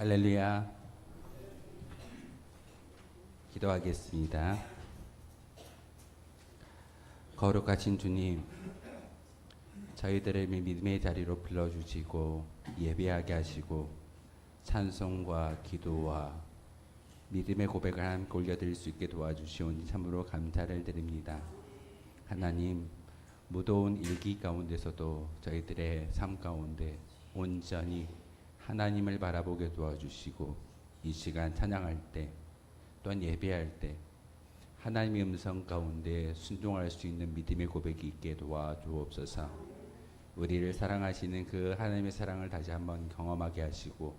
할렐루야. 기도하겠습니다. 거룩하신 주님, 저희들을 믿음의 자리로 불러주시고 예배하게 하시고 찬송과 기도와 믿음의 고백을 함께 올려드릴 수 있게 도와주시오니 참으로 감사를 드립니다. 하나님, 무더운 일기 가운데서도 저희들의 삶 가운데 온전히 하나님을 바라보게 도와주시고 이 시간 찬양할 때 또한 예배할 때 하나님의 음성 가운데 순종할 수 있는 믿음의 고백이 있게 도와주옵소서. 우리를 사랑하시는 그 하나님의 사랑을 다시 한번 경험하게 하시고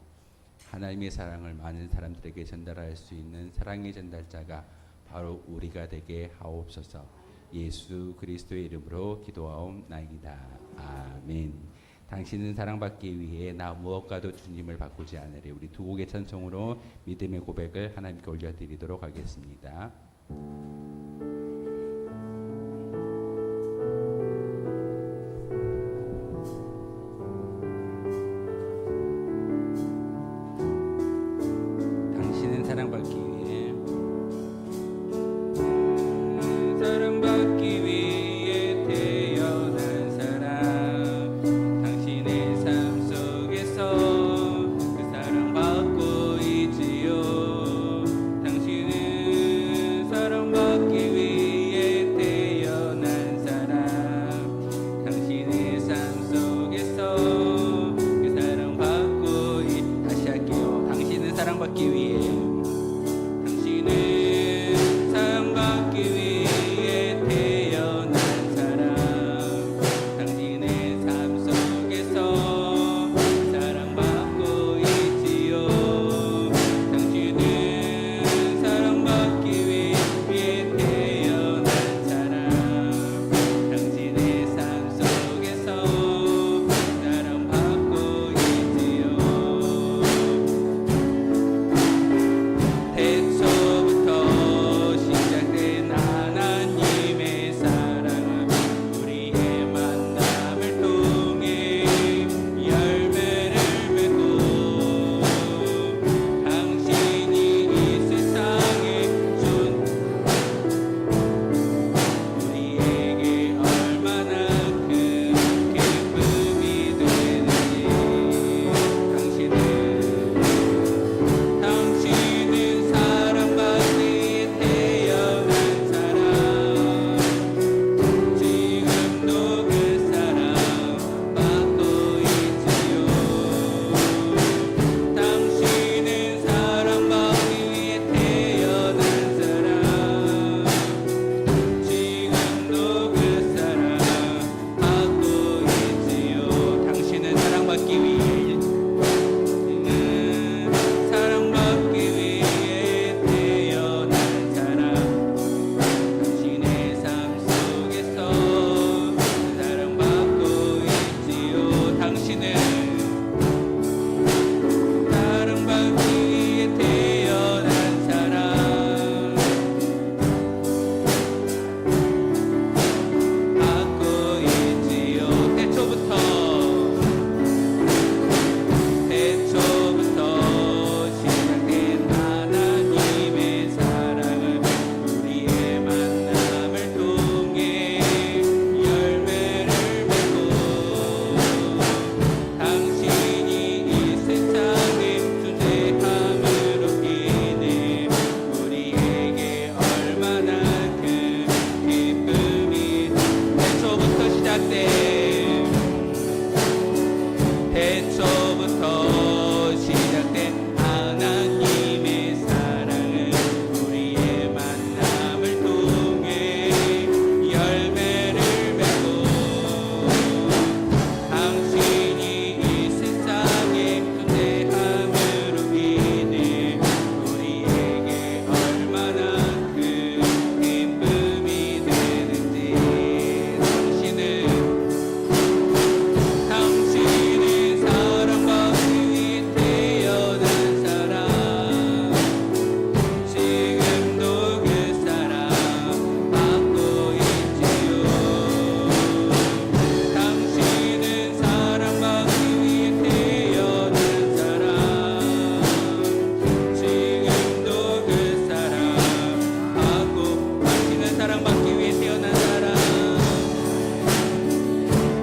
하나님의 사랑을 많은 사람들에게 전달할 수 있는 사랑의 전달자가 바로 우리가 되게 하옵소서. 예수 그리스도의 이름으로 기도하옵나이다. 아멘. 당신은 사랑받기 위해 나 무엇과도 주님을 바꾸지 않으리. 우리 두 곡의 찬송으로 믿음의 고백을 하나님께 올려드리도록 하겠습니다. 당신은 사랑받기 위해 사랑받기 위해 태어난 사람, 당신의 삶 속에서 그 사랑받고 있지요. 당신은 사랑받기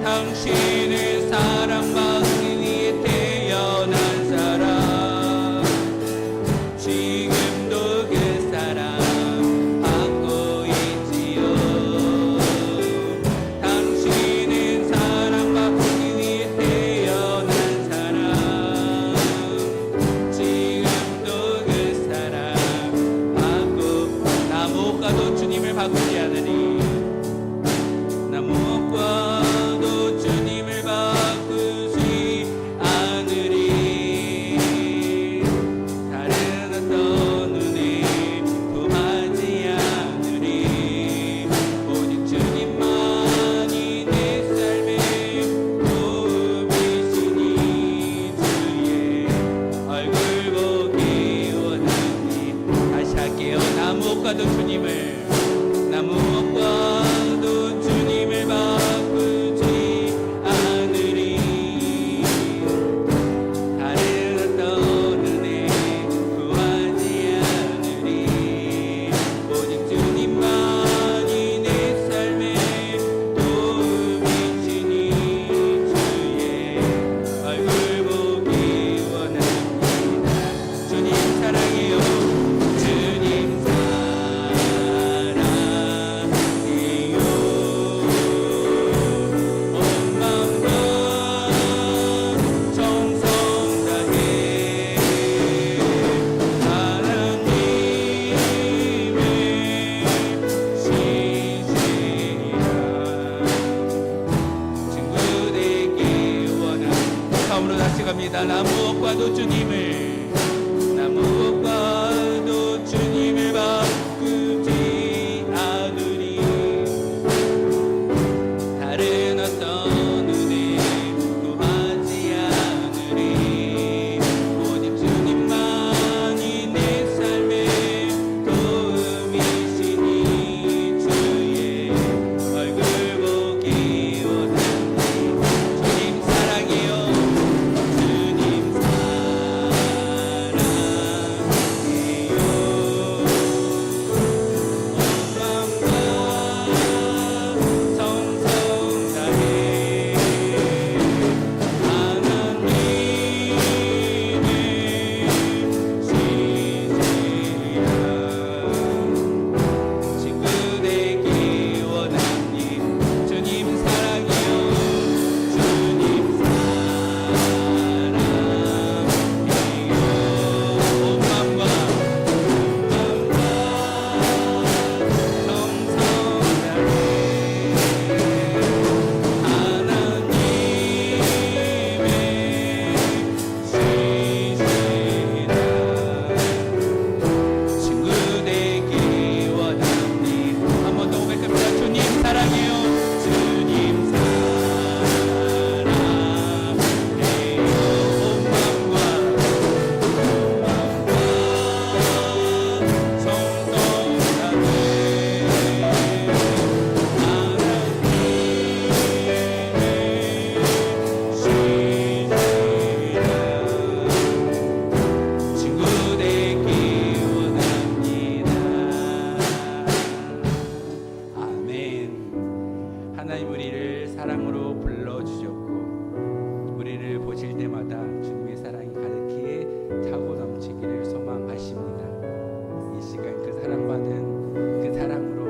당신을 사랑받기 위해 태어난 사람 지금도 그 사랑 받고 있지요. 당신은 사랑받기 위해 태어난 사람 지금도 그 사랑 받고 나 무엇과도 주님을 바꾸지 않으니 나 무엇과도 주님을 바꾸지 않으리. 다른 어떤 눈에 구하지 않으리. 오직 주님만이 내 삶의 도움이시니 주의 얼굴 보기 원하니. 다시 할게요. 나 무엇과도 주님을 나 무엇과도 주님을 바꾸지 않으리. 다른 어떤 은혜 구하지 않으리. 오직 주님만이 내 삶의 도움이시니 주의 얼굴 보기 원합니다. 주님 사랑해요. 주님 나 무엇과도 주님을 나 무엇과도 주님을 바꾸지 않으리. 다른 어떤 은혜 구하지 않으리. 오직 주님만이 내 삶의 도움이시니 주의 얼굴 보기 원하니. 주님 사랑해요. 하나님 우리를 사랑으로 불러주셨고 우리를 보실 때마다 주님의 사랑이 가득히 차고 넘치기를 소망하십니다. 이 시간 그 사랑받은 그 사랑으로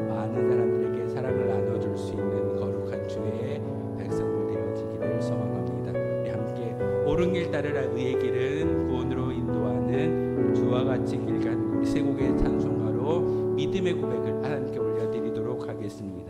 많은 사람들에게 사랑을 나눠줄 수 있는 거룩한 주의 백성들 되어지기를 소망합니다. 우리 함께 옳은 길 따르라 의의 길은 구원으로 인도하는 주와 같이 길 가는 우리 세 곡의 찬송가로 믿음의 고백을 하나님께 올려드리도록 하겠습니다.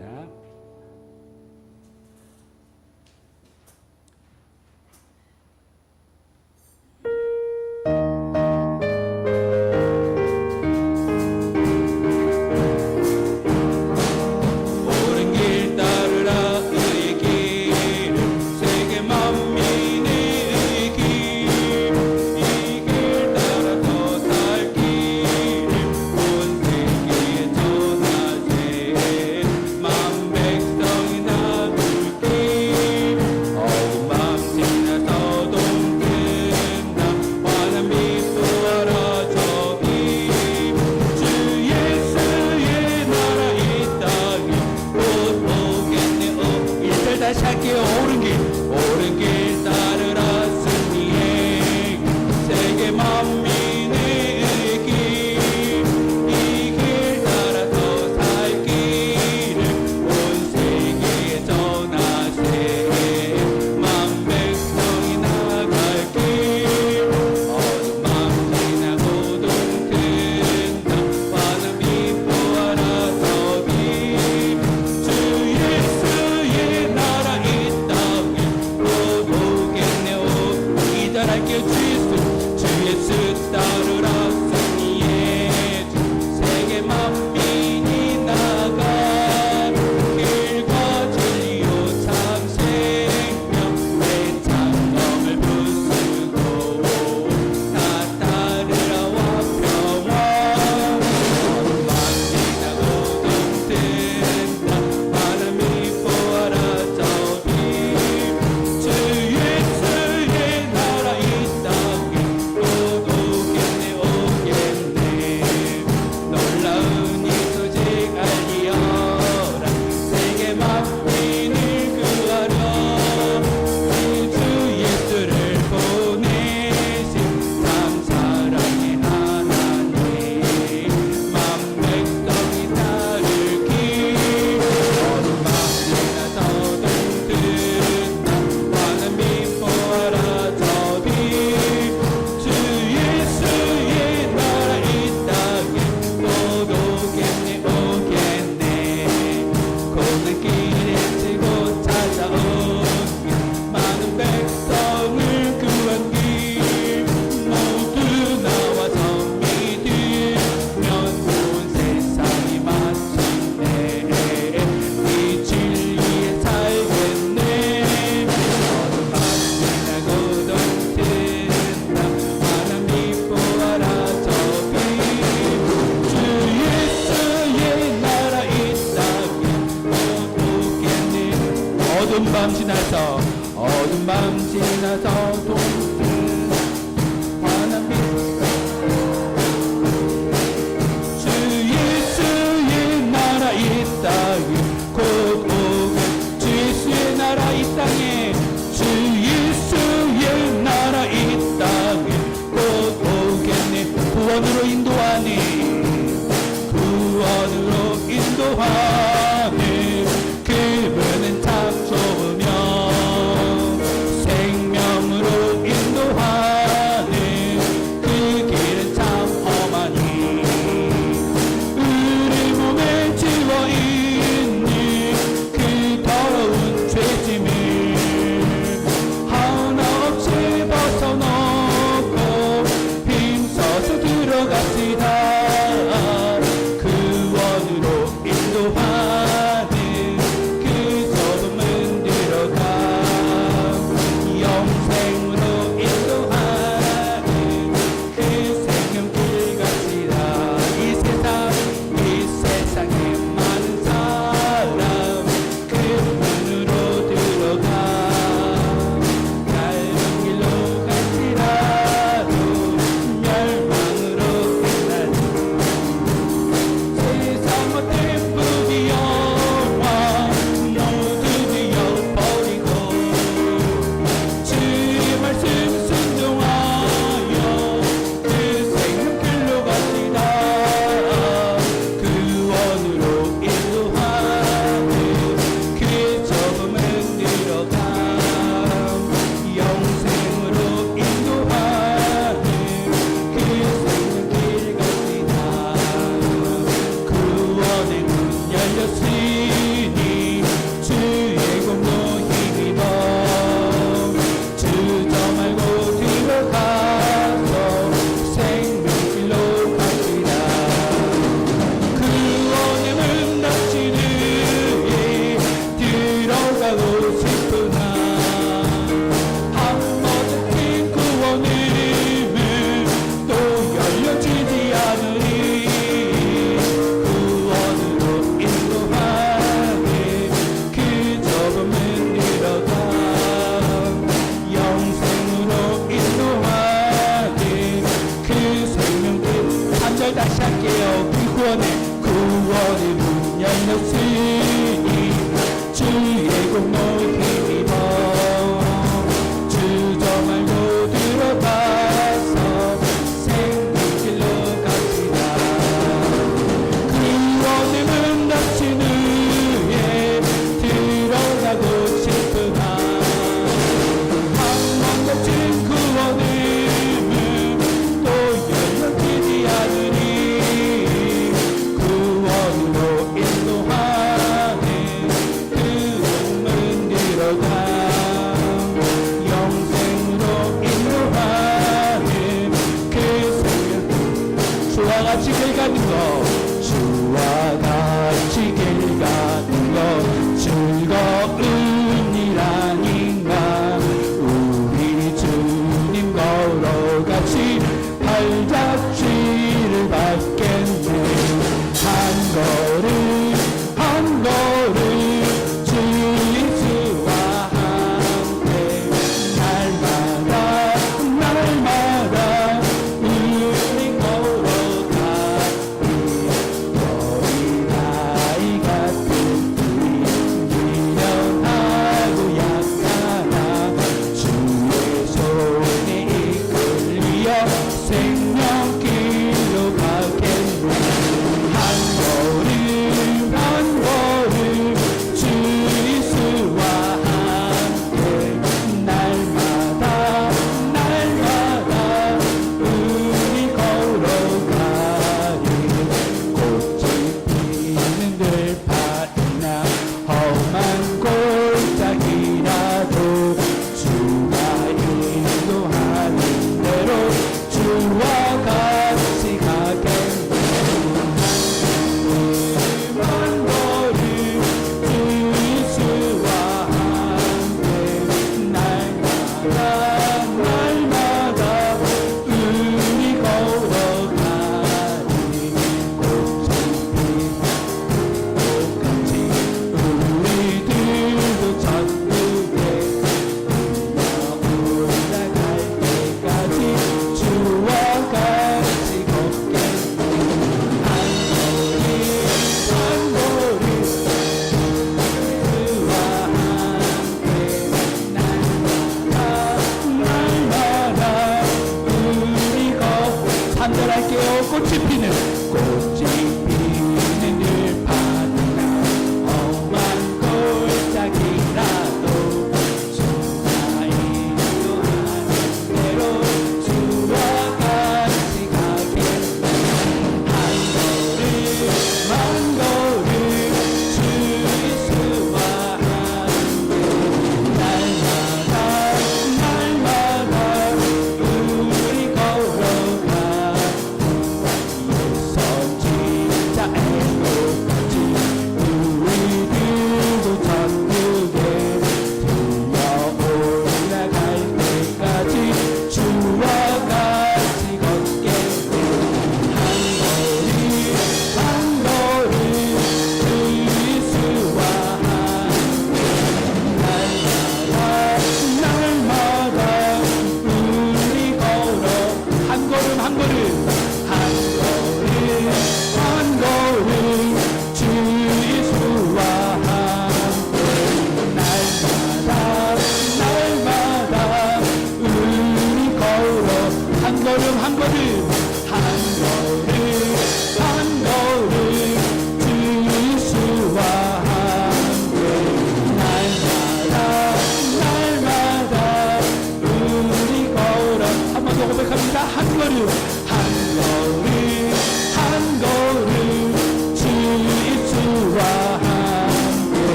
따를게요. 옳은 길 따르라 승리의 세계 만민의 길, 이 길 따라서 살 길을 온 세계에 전하세. 만 백성이 나갈 길, 어둠 밤 지나고도 든다. 환한 빛 보아라 저기, 주 예수의 나라 이 땅에 곧 오겠네. 기다릴게요. 주 예수 따르라 승리의 주, 세계 만민이 나가 길과 진리요 참 생명 내 장엄을 부수고 나 따르라 왕평화. 어둠 밤 지나고도 든다. 하나님 보아라 저기, 주 예수의 나라 이 땅에 곧 오겠네. 놀라운 이 소식 알리어라. 세계 만민을 구하려 주 예수를 보내신 참 사랑의 하나님, 만 백성이 따를 길, 어둠 밤 지나서도 든다. 환한 빛 보아라 저기, 주 예수의 나라 이 땅에 곧 오겠네. 고난 길에 지고 찾아온 많은 백성을 구한 길, 모두 나와서 믿으면 온 세상이 마침내 이 진리에 살겠네. 어둠 밤 지나고도 든다. 환한 빛 보아라 저기, 주 예수의 나라 이 땅에 곧 오겠네. 어둠 밤 지나서 동튼 환한 빛, 주 예수의 나라 이 땅에 곧 오겠네. 주 예수의 나라 이 땅에, 주 예수의 나라 이 땅에 곧 오겠네. 구원으로 인도하네. 그분은 참 좋으며 생명으로 인도하네.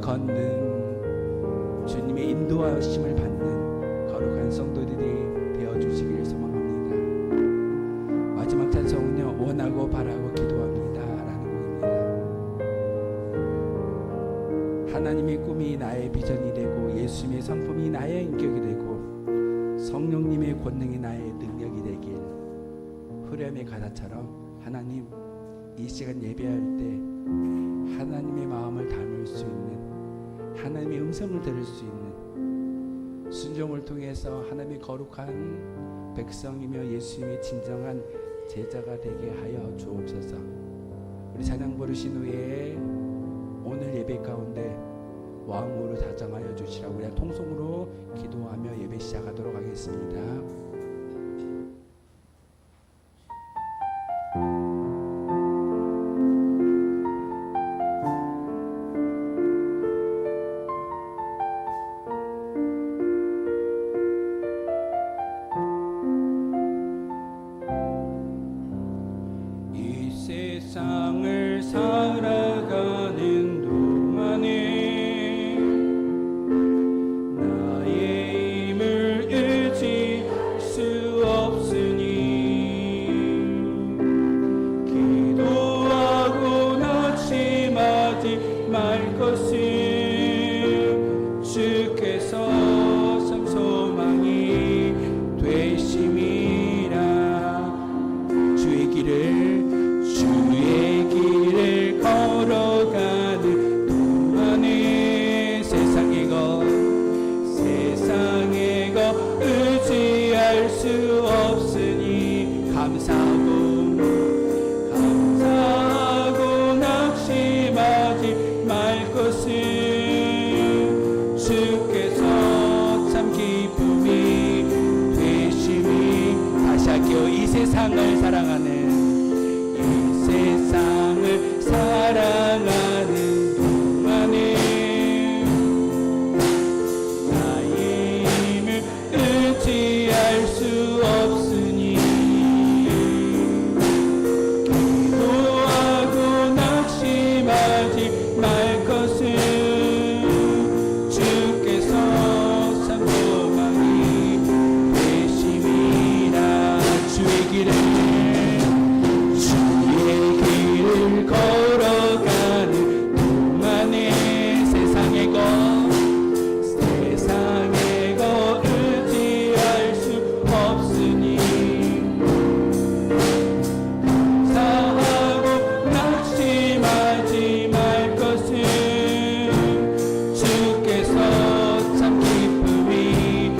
걷는 주님의 인도하심을 받는 거룩한 성도들이 되어주시기를 소망합니다. 마지막 찬송은요, 원하고 바라고 기도합니다 라는 곡입니다. 하나님의 꿈이 나의 비전이 되고 예수님의 성품이 나의 인격이 되고 성령님의 권능이 나의 능력이 되길, 후렴의 가사처럼 하나님, 이 시간 예배할 때 하나님의 마음을 담을 수 있는, 하나님의 음성을 들을 수 있는 순종을 통해서 하나님의 거룩한 백성이며 예수님의 진정한 제자가 되게 하여 주옵소서. 우리 찬양 부르신 후에 오늘 예배 가운데 왕으로 다정하여 주시라고 그냥 통성으로 기도하며 예배 시작하도록 하겠습니다. 세상을 살아가는 동안에 나의 힘을 의지할 수 없으니 기도하고 낙심하지 말 것을 주께서 참 소망이 되심이라. 주의 길을 걸어가는 동안에 세상의 것 의지할 수 없으니 감사하고 낙심하지 말 것을 주께서 참 기쁨이 되심이. 다시 할게요. 이 세상을 사랑하는 사랑하는 동안에 나의 힘을 의지할 수 없으니 기도하고 낙심하지 말 것을 주께서 참 소망이 되심이라. 주의 길을 걸어가는 동안에 세상의 것 의지할 수 없으니 감사하고 낙심하지 말 것을 주께서 참 기쁨이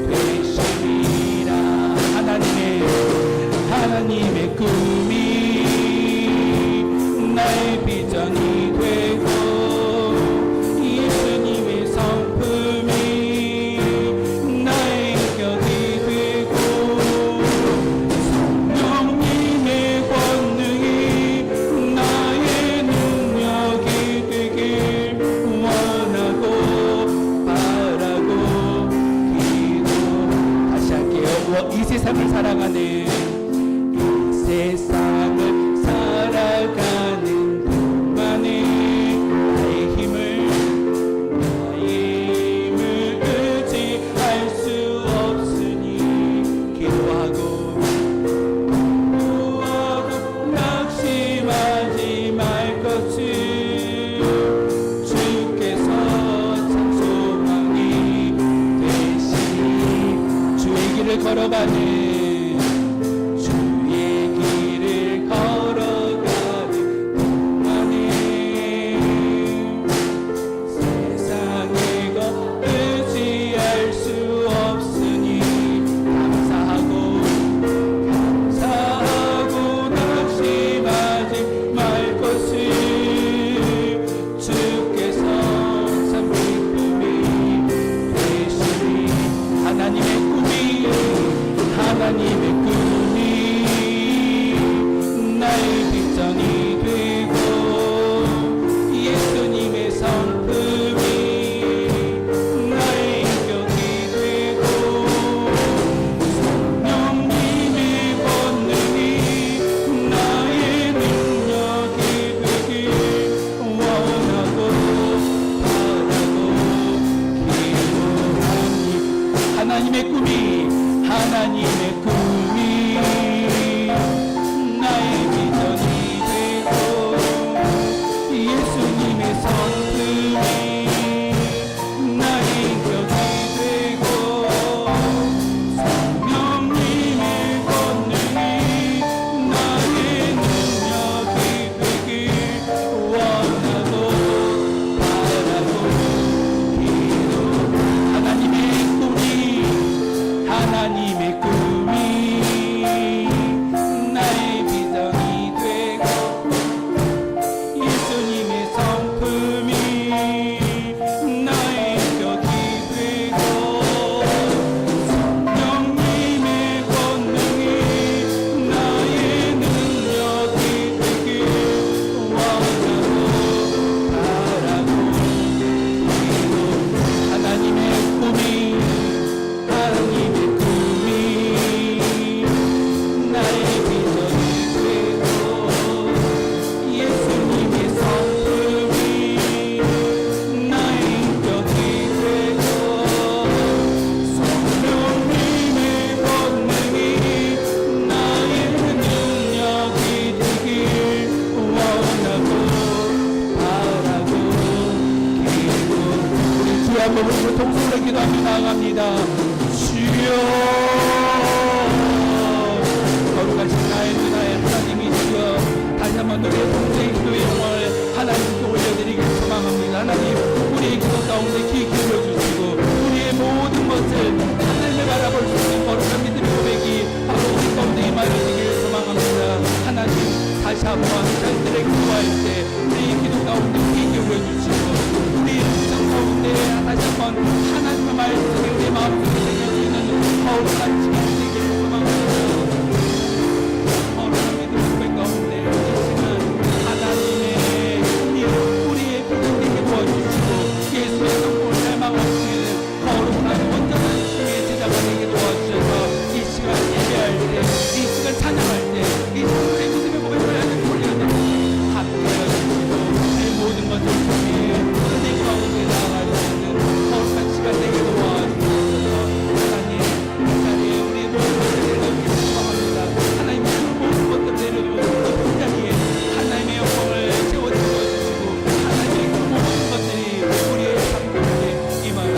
되심이라. 하나님의 꿈이 나의 비전이 되고 예수님의 성품이 나의 인격이 되고 성령님의 권능이 나의 능력이 되길 원하고 바라고 기도. 다시 할게요. 이 세상을 사랑하는, 이 세상을 살아가는 동안에 나의 힘을 의지할 수 없으니 기도하고 낙심하지 말 것을 주께서 참 소망이 되시니. 주의 길을 걸어가는 한번 우리 동성으로 기도하며 나아갑니다. 주여, 거룩하신 나의 누나의 하나님이시여, 다시 한번 우리의 동생의 기도의 영광을 하나님께 올려드리길 소망합니다. 하나님, 우리의 기도 가운데 귀 기울여 주시고 우리의 모든 것을 하나님을 바라볼 수 있는 거룩한 믿음의 고백이 바로 우리 가운데 임하여지길 소망합니다. 하나님, 다시 한번 저희들의 기도할 때 우리의 기도 가운데 귀 기울여 주시고 우리의 음성 가운데 다시 한번 하나님의 말씀이 우리의 마음속에 새길 수 있는 거룩한 지식이 되기를 소망합니다. 거룩한 믿음의 고백 가운데 이 시간 하나님의 우리의 믿음에게 도와주시고 예수의 성공을 닮아가시는 거룩한 온전한 주의 제자가 되게 도와주셔서 이 시간 예배할 때, 이 시간 찬양할 때, 이 시간 우리의 믿음의 고백을 하나님 올려드리고 함께하여 주시고 내 모든 것을 통해 은혜 가운데 나아갈 수 있는 거룩한 시간 되게 도와주셔서 하나님, 이 자리에 우리의 모든 것을 내려놓기 소망합니다. 하나님, 모든 것들 내려놓고 그 자리에 하나님의 영광을 채워주시고 하나님의 그 모든 것들이 우리의 삶 가운데 임하여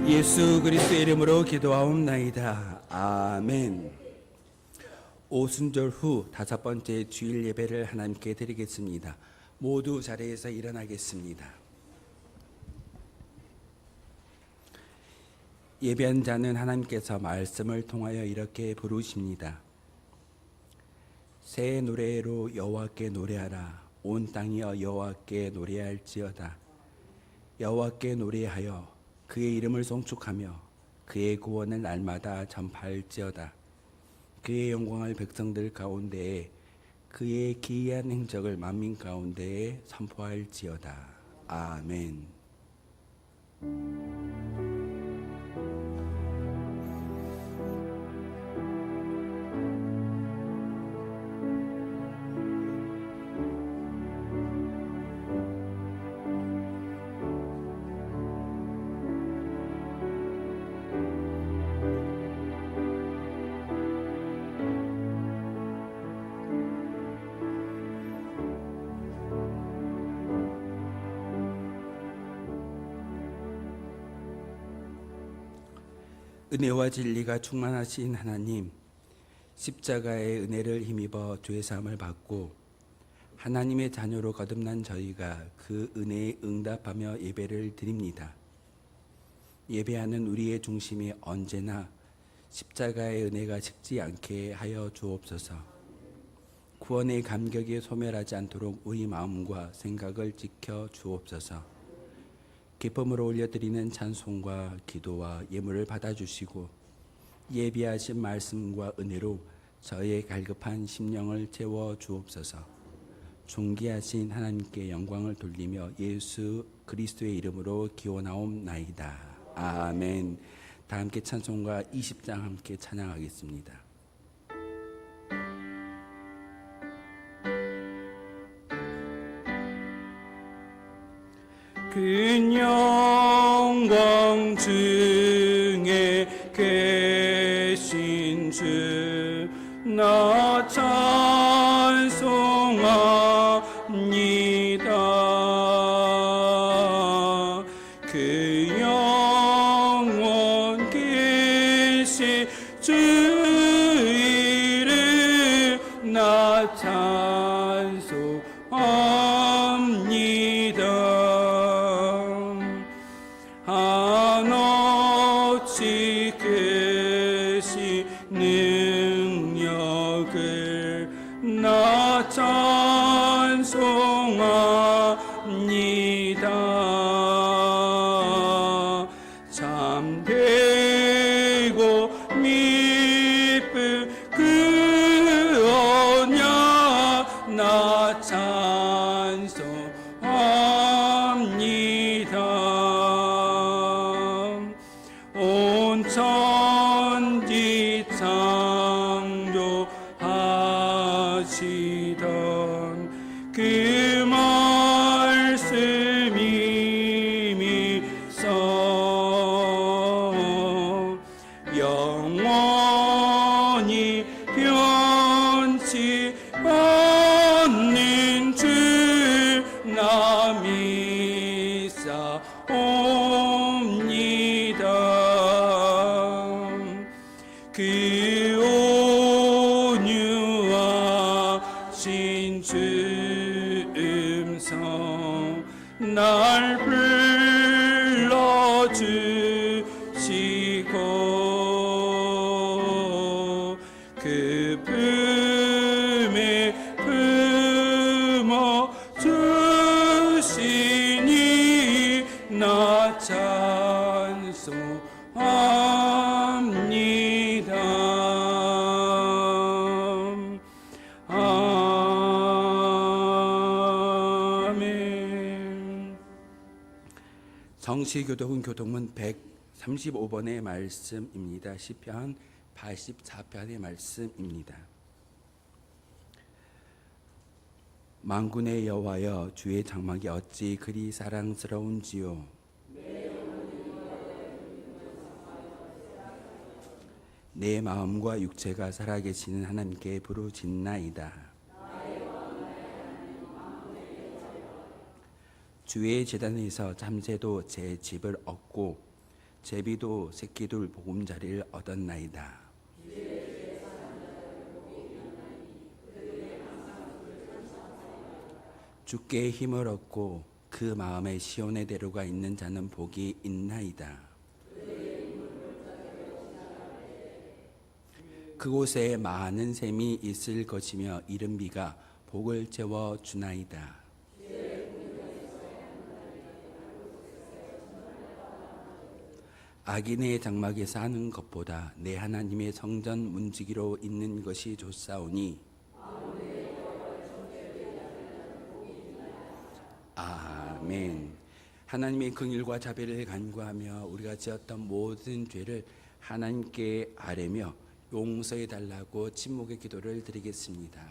예수 그리스도의 이름으로 기도하옵나이다. 아멘. 오순절 후 5번째 주일 예배를 하나님께 드리겠습니다. 모두 자리에서 일어나겠습니다. 예배한 자는 하나님께서 말씀을 통하여 이렇게 부르십니다. 새 노래로 여호와께 노래하라. 온 땅이여 여호와께 노래할지어다. 여호와께 노래하여 그의 이름을 송축하며 그의 구원을 날마다 전파할지어다. 그의 영광을 백성들 가운데에 그의 기이한 행적을 만민 가운데에 선포할지어다. 아멘. 은혜와 진리가 충만하신 하나님, 십자가의 은혜를 힘입어 죄사함을 받고 하나님의 자녀로 거듭난 저희가 그 은혜에 응답하며 예배를 드립니다. 예배하는 우리의 중심이 언제나 십자가의 은혜가 식지 않게 하여 주옵소서. 구원의 감격이 소멸하지 않도록 우리 마음과 생각을 지켜 주옵소서. 기쁨으로 올려드리는 찬송과 기도와 예물을 받아주시고 예비하신 말씀과 은혜로 저의 갈급한 심령을 채워 주옵소서. 존귀하신 하나님께 영광을 돌리며 예수 그리스도의 이름으로 기원하옵나이다. 아멘. 다 함께 찬송가 20장 함께 찬양하겠습니다. 그 영광 중에 계신 주 나 찬송합니다. 그 영원 계신 주 이름 나 찬송합니다. 한없이 크신 능력을 나 찬송합니다. 참되고 미쁜 그 언약 나 찬송합니다. 온 천지 창조하시던 그 말씀이 미서 영원히 변치 않는 주 나 믿사옵니다. 그 온유하신 주 음성 날 불러주시고 그 품에 품어 주시니 나 찬송합니다. 아멘. 성시교독은 교독문 135번의 말씀입니다. 시편 84편의 말씀입니다. 만군의 여호와여 주의 장막이 어찌 그리 사랑스러운지요. 내 마음과 육체가 살아계시는 하나님께 부르짖나이다. 주의 제단에서 잠새도 제 집을 얻고 제비도 새끼들 보금자리를 얻었나이다. 주께 힘을 얻고 그 마음에 시온의 대로가 있는 자는 복이 있나이다. 그곳에 많은 샘이 있을 것이며 이른 비가 복을 채워 주나이다. 악인의 장막에 사는 것보다 내 하나님의 성전 문지기로 있는 것이 좋사오니 아멘. 하나님의 긍휼과 자비를 간구하며 우리가 지었던 모든 죄를 하나님께 아뢰며 용서해 달라고 침묵의 기도를 드리겠습니다.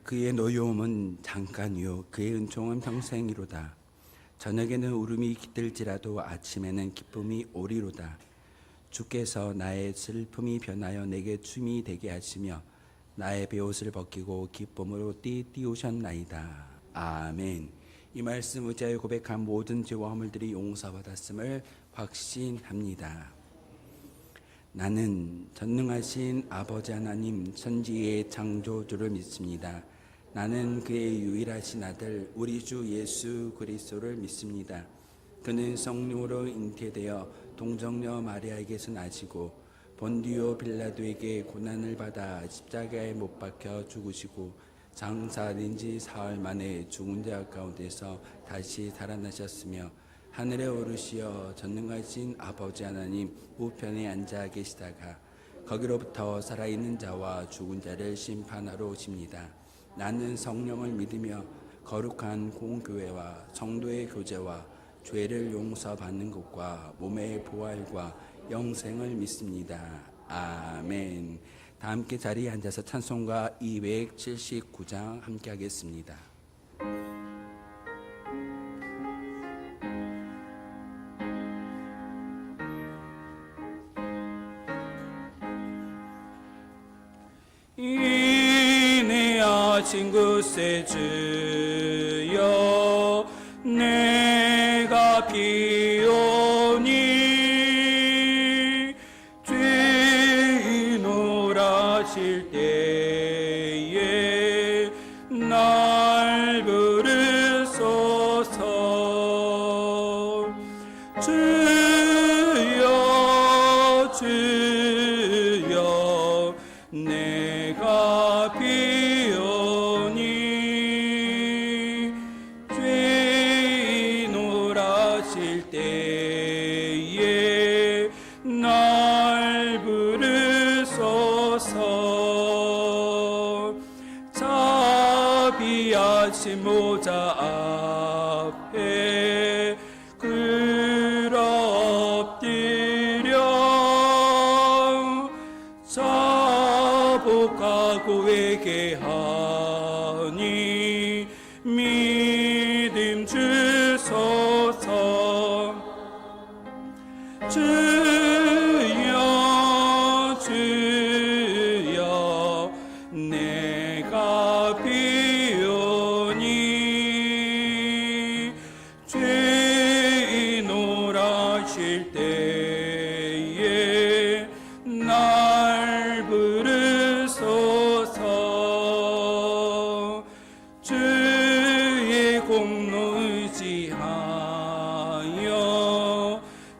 그의 노여움은 잠깐이요 그의 은총은 평생이로다. 저녁에는 울음이 깃들지라도 아침에는 기쁨이 오리로다. 주께서 나의 슬픔이 변하여 내게 춤이 되게 하시며 나의 베옷을 벗기고 기쁨으로 띠띠우셨나이다. 아멘. 이 말씀 의지하여 고백한 모든 죄와 허물들이 용서받았음을 확신합니다. 나는 전능하신 아버지 하나님 천지의 창조주를 믿습니다. 나는 그의 유일하신 아들 우리 주 예수 그리스도를 믿습니다. 그는 성령으로 잉태되어 동정녀 마리아에게서 나시고 본디오 빌라도에게 고난을 받아 십자가에 못 박혀 죽으시고 장사된 지 사흘 만에 죽은 자 가운데서 다시 살아나셨으며 하늘에 오르시어 전능하신 아버지 하나님 우편에 앉아 계시다가 거기로부터 살아있는 자와 죽은 자를 심판하러 오십니다. 나는 성령을 믿으며 거룩한 공교회와 성도의 교제와 죄를 용서받는 것과 몸의 부활과 영생을 믿습니다. 아멘. 다 함께 자리에 앉아서 찬송가 279장 함께 하겠습니다. 인내하신 그새 주여 내가 비오니 죄인을 하실 때에 날 부르소서. 주여 주여 내가 비오니 죄인을 하실 때에 날 부르소서. 자비하신 모자 앞에 꿇어 엎드려 자복하고 회개하니 믿음 주소서. 주여 주여 내가 비오니 죄인을 하실 때에 날 부르소서. 주의 공로 의지하여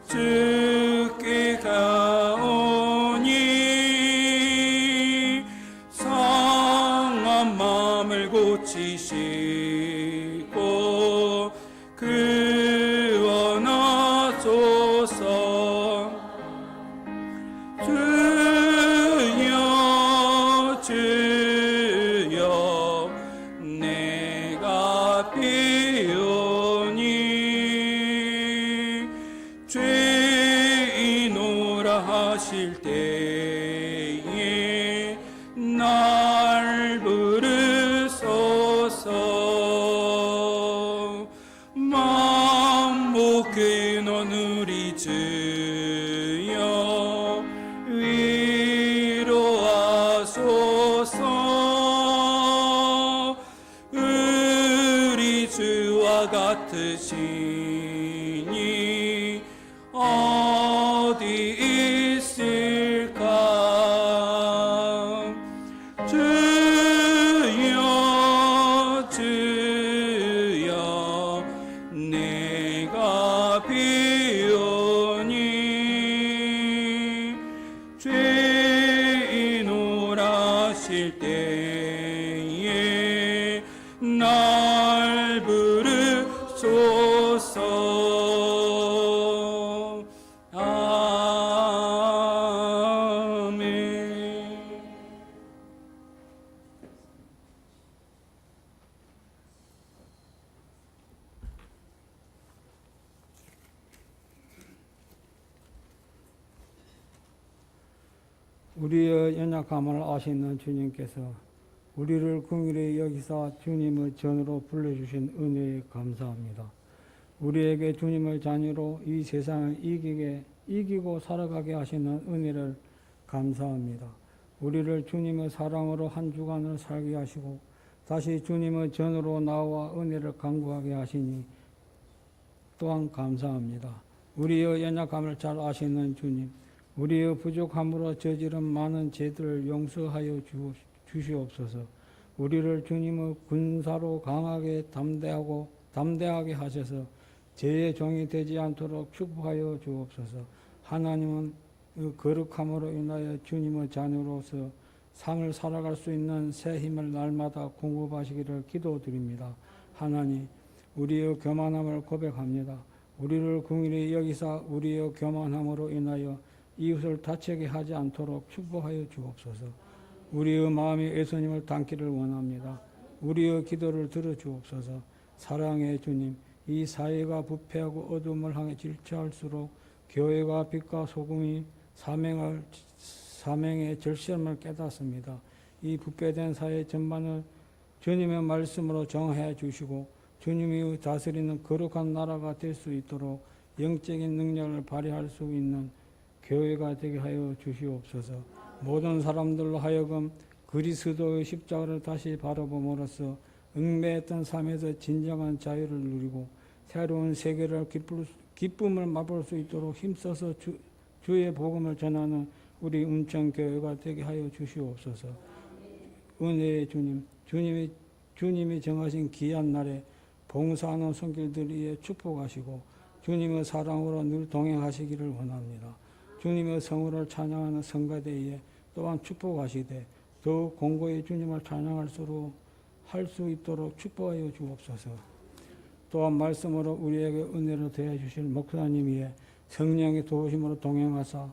주께 가오니 상한 마음을 고치시고 구원하소서. 주여 주여 내가 비오니 죄인을 하실 때에 날 부르소서. 만복해놓은 우리 주여 위로하소서. 우리 주와 같으시니 어디 있을까. 주여 주여 내가 비오니 죄인을 하실 때에 날 부르소서. 아멘. 우리의 연약함을 아시는 주님께서 우리를 긍휼히 여기사 주님의 전으로 불러주신 은혜에 감사합니다. 우리에게 주님의 자녀로 이 세상을 이기고 살아가게 하시는 은혜를 감사합니다. 우리를 주님의 사랑으로 한 주간을 살게 하시고 다시 주님의 전으로 나와 은혜를 간구하게 하시니 또한 감사합니다. 우리의 연약함을 잘 아시는 주님, 우리의 부족함으로 저지른 많은 죄들을 용서하여 주시옵소서. 우리를 주님의 군사로 강하게 담대하게 하셔서 죄의 종이 되지 않도록 축복하여 주옵소서. 하나님은 거룩함으로 인하여 주님의 자녀로서 삶을 살아갈 수 있는 새 힘을 날마다 공급하시기를 기도드립니다. 하나님, 우리의 교만함을 고백합니다. 우리를 긍휼히 여기사 우리의 교만함으로 인하여 이웃을 다치게 하지 않도록 축복하여 주옵소서. 우리의 마음이 예수님을 닮기를 원합니다. 우리의 기도를 들어주옵소서. 사랑의 주님, 이 사회가 부패하고 어둠을 향해 질주할수록 교회가 빛과 소금이 사명의 절실함을 깨닫습니다. 이 부패된 사회 전반을 주님의 말씀으로 정해 주시고 주님이 다스리는 거룩한 나라가 될 수 있도록 영적인 능력을 발휘할 수 있는 교회가 되게 하여 주시옵소서. 모든 사람들로 하여금 그리스도의 십자가를 다시 바라봄으로써 얽매였던 삶에서 진정한 자유를 누리고 새로운 세계를 기쁨을 맛볼 수 있도록 힘써서 주의 복음을 전하는 우리 운천교회가 되게 하여 주시옵소서. 은혜의 주님, 주님이 정하신 귀한 날에 봉사하는 손길들 위에 축복하시고 주님의 사랑으로 늘 동행하시기를 원합니다. 주님의 성호를 찬양하는 성가대에 또한 축복하시되 더욱 공고히 주님을 찬양할 수 있도록 축복하여 주옵소서. 또한 말씀으로 우리에게 은혜를 더해 주실 목사님 위에 성령의 도우심으로 동행하사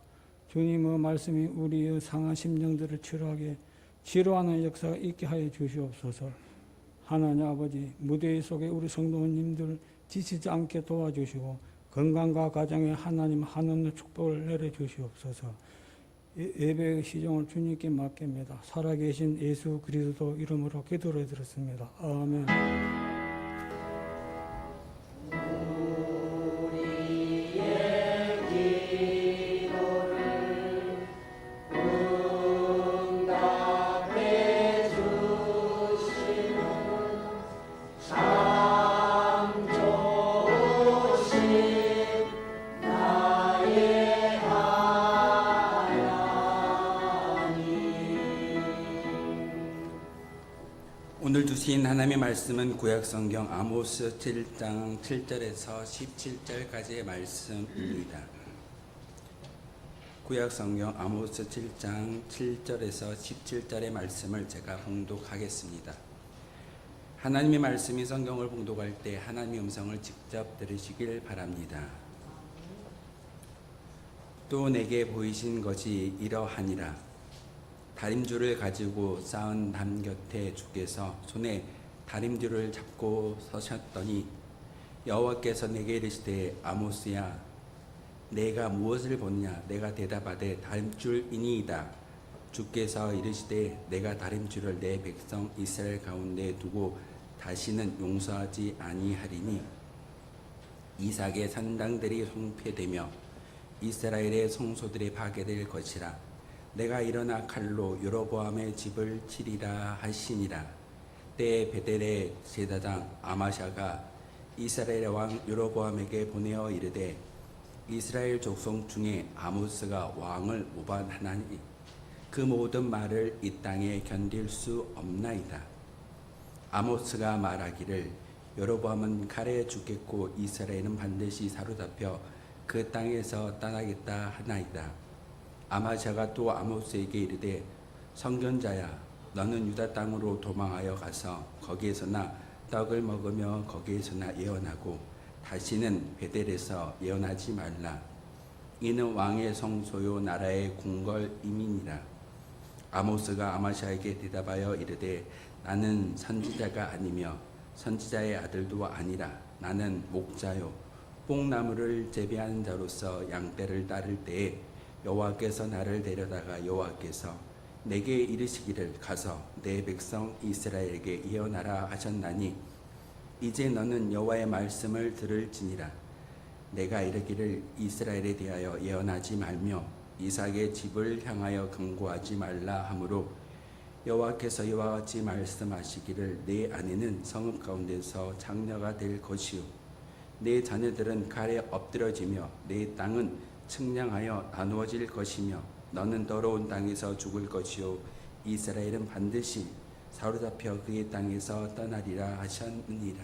주님의 말씀이 우리의 상한 심령들을 치료하는 역사가 있게 하여 주시옵소서. 하나님 아버지, 무대 속에 우리 성도님들 지치지 않게 도와주시고 건강과 가정에 하나님 한없는 축복을 내려주시옵소서. 예배의 시종을 주님께 맡깁니다. 살아계신 예수 그리스도 이름으로 기도를 드렸습니다. 아멘. 오늘 주신 하나님의 말씀은 구약성경 아모스 7장 7절에서 17절까지의 말씀입니다. 구약성경 아모스 7장 7절에서 17절의 말씀을 제가 봉독하겠습니다. 하나님의 말씀이 성경을 봉독할 때 하나님의 음성을 직접 들으시길 바랍니다. 또 내게 보이신 것이 이러하니라. 다림줄을 가지고 쌓은 담 곁에 주께서 손에 다림줄을 잡고 서셨더니 여호와께서 내게 이르시되 아모스야 내가 무엇을 보느냐. 내가 대답하되 다림줄이니이다. 주께서 이르시되 내가 다림줄을 내 백성 이스라엘 가운데 두고 다시는 용서하지 아니하리니 이삭의 산당들이 송폐되며 이스라엘의 성소들이 파괴될 것이라. 내가 일어나 칼로 여로보암의 집을 치리라 하시니라. 때에 베델의 제사장 아마샤가 이스라엘 왕 여로보암에게 보내어 이르되 이스라엘 족속 중에 아모스가 왕을 모반하나니 그 모든 말을 이 땅에 견딜 수 없나이다. 아모스가 말하기를 여로보암은 칼에 죽겠고 이스라엘은 반드시 사로잡혀 그 땅에서 떠나겠다 하나이다. 아마샤가 또 아모스에게 이르되 선견자야 너는 유다 땅으로 도망하여 가서 거기에서나 떡을 먹으며 거기에서나 예언하고 다시는 베델에서 예언하지 말라. 이는 왕의 성소요 나라의 궁궐임이니라. 아모스가 아마샤에게 대답하여 이르되 나는 선지자가 아니며 선지자의 아들도 아니라 나는 목자요 뽕나무를 재배하는 자로서 양떼를 따를 때에 여호와께서 나를 데려다가 여호와께서 내게 이르시기를 가서 내 백성 이스라엘에게 예언하라 하셨나니 이제 너는 여호와의 말씀을 들을지니라. 내가 이르기를 이스라엘에 대하여 예언하지 말며 이삭의 집을 향하여 경고하지 말라 하므로 여호와께서 이와 같이 말씀하시기를 내 아내는 성읍 가운데서 장녀가 될 것이요 내 자녀들은 칼에 엎드러지며 내 땅은 측량하여 나누어질 것이며 너는 더러운 땅에서 죽을 것이요 이스라엘은 반드시 사로잡혀 그의 땅에서 떠나리라 하셨느니라.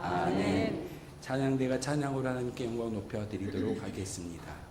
아멘. 찬양대가 찬양으로 하나님께 영광 높여드리도록 하겠습니다.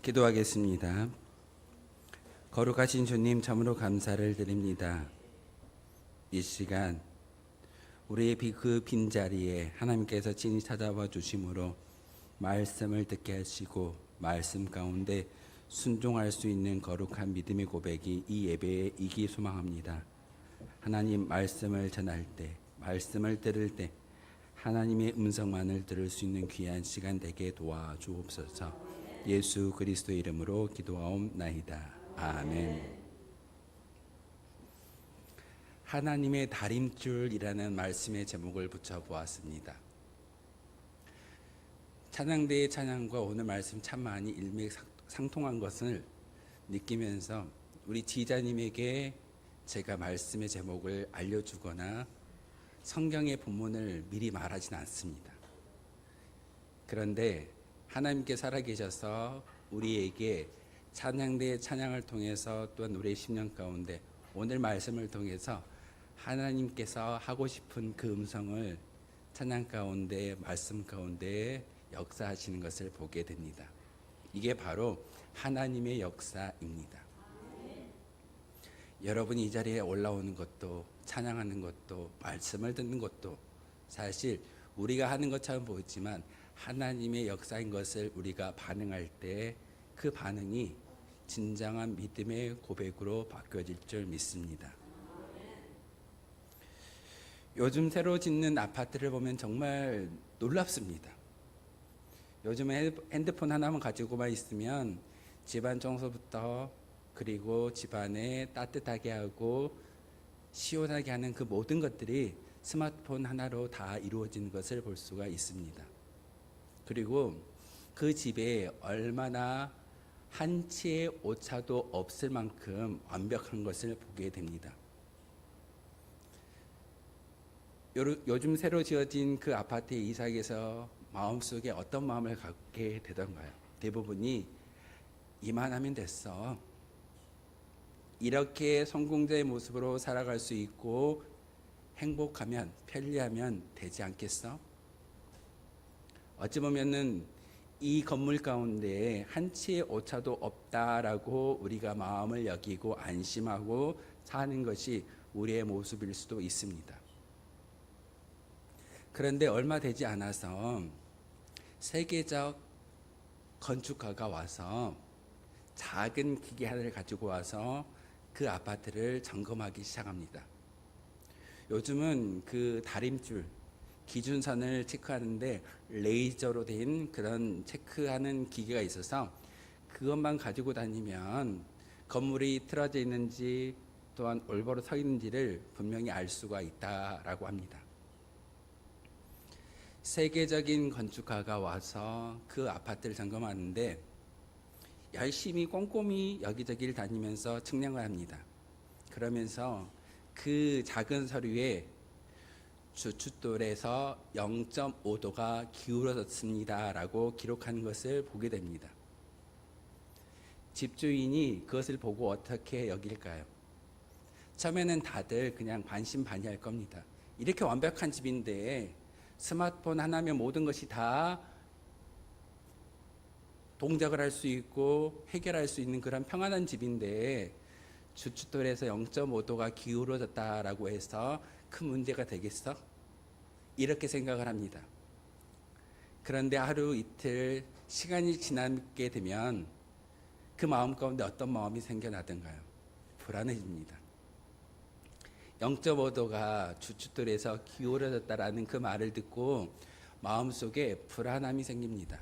기도하겠습니다. 거룩하신 주님, 참으로 감사를 드립니다. 이 시간 우리의 그 빈자리에 하나님께서 친히 찾아와 주심으로 말씀을 듣게 하시고 말씀 가운데 순종할 수 있는 거룩한 믿음의 고백이 이 예배에 이기 소망합니다. 하나님 말씀을 전할 때, 말씀을 들을 때 하나님의 음성만을 들을 수 있는 귀한 시간 되게 도와주옵소서. 예수 그리스도의 이름으로 기도하옵나이다. 아멘. 하나님의 다림줄이라는 말씀의 제목을 붙여보았습니다. 찬양대의 찬양과 오늘 말씀 참 많이 일맥상통한 것을 느끼면서 우리 지자님에게 제가 말씀의 제목을 알려주거나 성경의 본문을 미리 말하진 않습니다. 그런데 하나님께 살아계셔서 우리에게 찬양대의 찬양을 통해서 또한 우리의 10년 가운데 오늘 말씀을 통해서 하나님께서 하고 싶은 그 음성을 찬양 가운데 말씀 가운데 역사하시는 것을 보게 됩니다. 이게 바로 하나님의 역사입니다. 여러분이 이 자리에 올라오는 것도 찬양하는 것도 말씀을 듣는 것도 사실 우리가 하는 것처럼 보이지만 하나님의 역사인 것을 우리가 반응할 때 그 반응이 진정한 믿음의 고백으로 바뀌어질 줄 믿습니다. 요즘 새로 짓는 아파트를 보면 정말 놀랍습니다. 요즘 핸드폰 하나만 가지고만 있으면 집안 청소부터 그리고 집안에 따뜻하게 하고 시원하게 하는 그 모든 것들이 스마트폰 하나로 다 이루어지는 것을 볼 수가 있습니다. 그리고 그 집에 얼마나 한치의 오차도 없을 만큼 완벽한 것을 보게 됩니다. 요즘 새로 지어진 그 아파트에 이사해서 마음속에 어떤 마음을 갖게 되던가요? 대부분이 이만하면 됐어. 이렇게 성공자의 모습으로 살아갈 수 있고 행복하면 편리하면 되지 않겠어? 어찌 보면은 이 건물 가운데 한치의 오차도 없다라고 우리가 마음을 여기고 안심하고 사는 것이 우리의 모습일 수도 있습니다. 그런데 얼마 되지 않아서 세계적 건축가가 와서 작은 기계 하나를 가지고 와서 그 아파트를 점검하기 시작합니다. 요즘은 그 다림줄 기준선을 체크하는데 레이저로 된 그런 체크하는 기계가 있어서 그것만 가지고 다니면 건물이 틀어져 있는지 또한 올바로 서 있는지를 분명히 알 수가 있다라고 합니다. 세계적인 건축가가 와서 그 아파트를 점검하는데 열심히 꼼꼼히 여기저기를 다니면서 측량을 합니다. 그러면서 그 작은 서류에 주춧돌에서 0.5도가 기울어졌습니다 라고 기록하는 것을 보게 됩니다. 집주인이 그것을 보고 어떻게 여길까요? 처음에는 다들 그냥 반신반의할 겁니다. 이렇게 완벽한 집인데 스마트폰 하나면 모든 것이 다 동작을 할 수 있고 해결할 수 있는 그런 평안한 집인데 주춧돌에서 0.5도가 기울어졌다라고 해서 큰 문제가 되겠어? 이렇게 생각을 합니다. 그런데 하루 이틀 시간이 지나게 되면 그 마음 가운데 어떤 마음이 생겨나던가요? 불안해집니다. 0.5도가 주춧돌에서 기울어졌다라는 그 말을 듣고 마음속에 불안함이 생깁니다.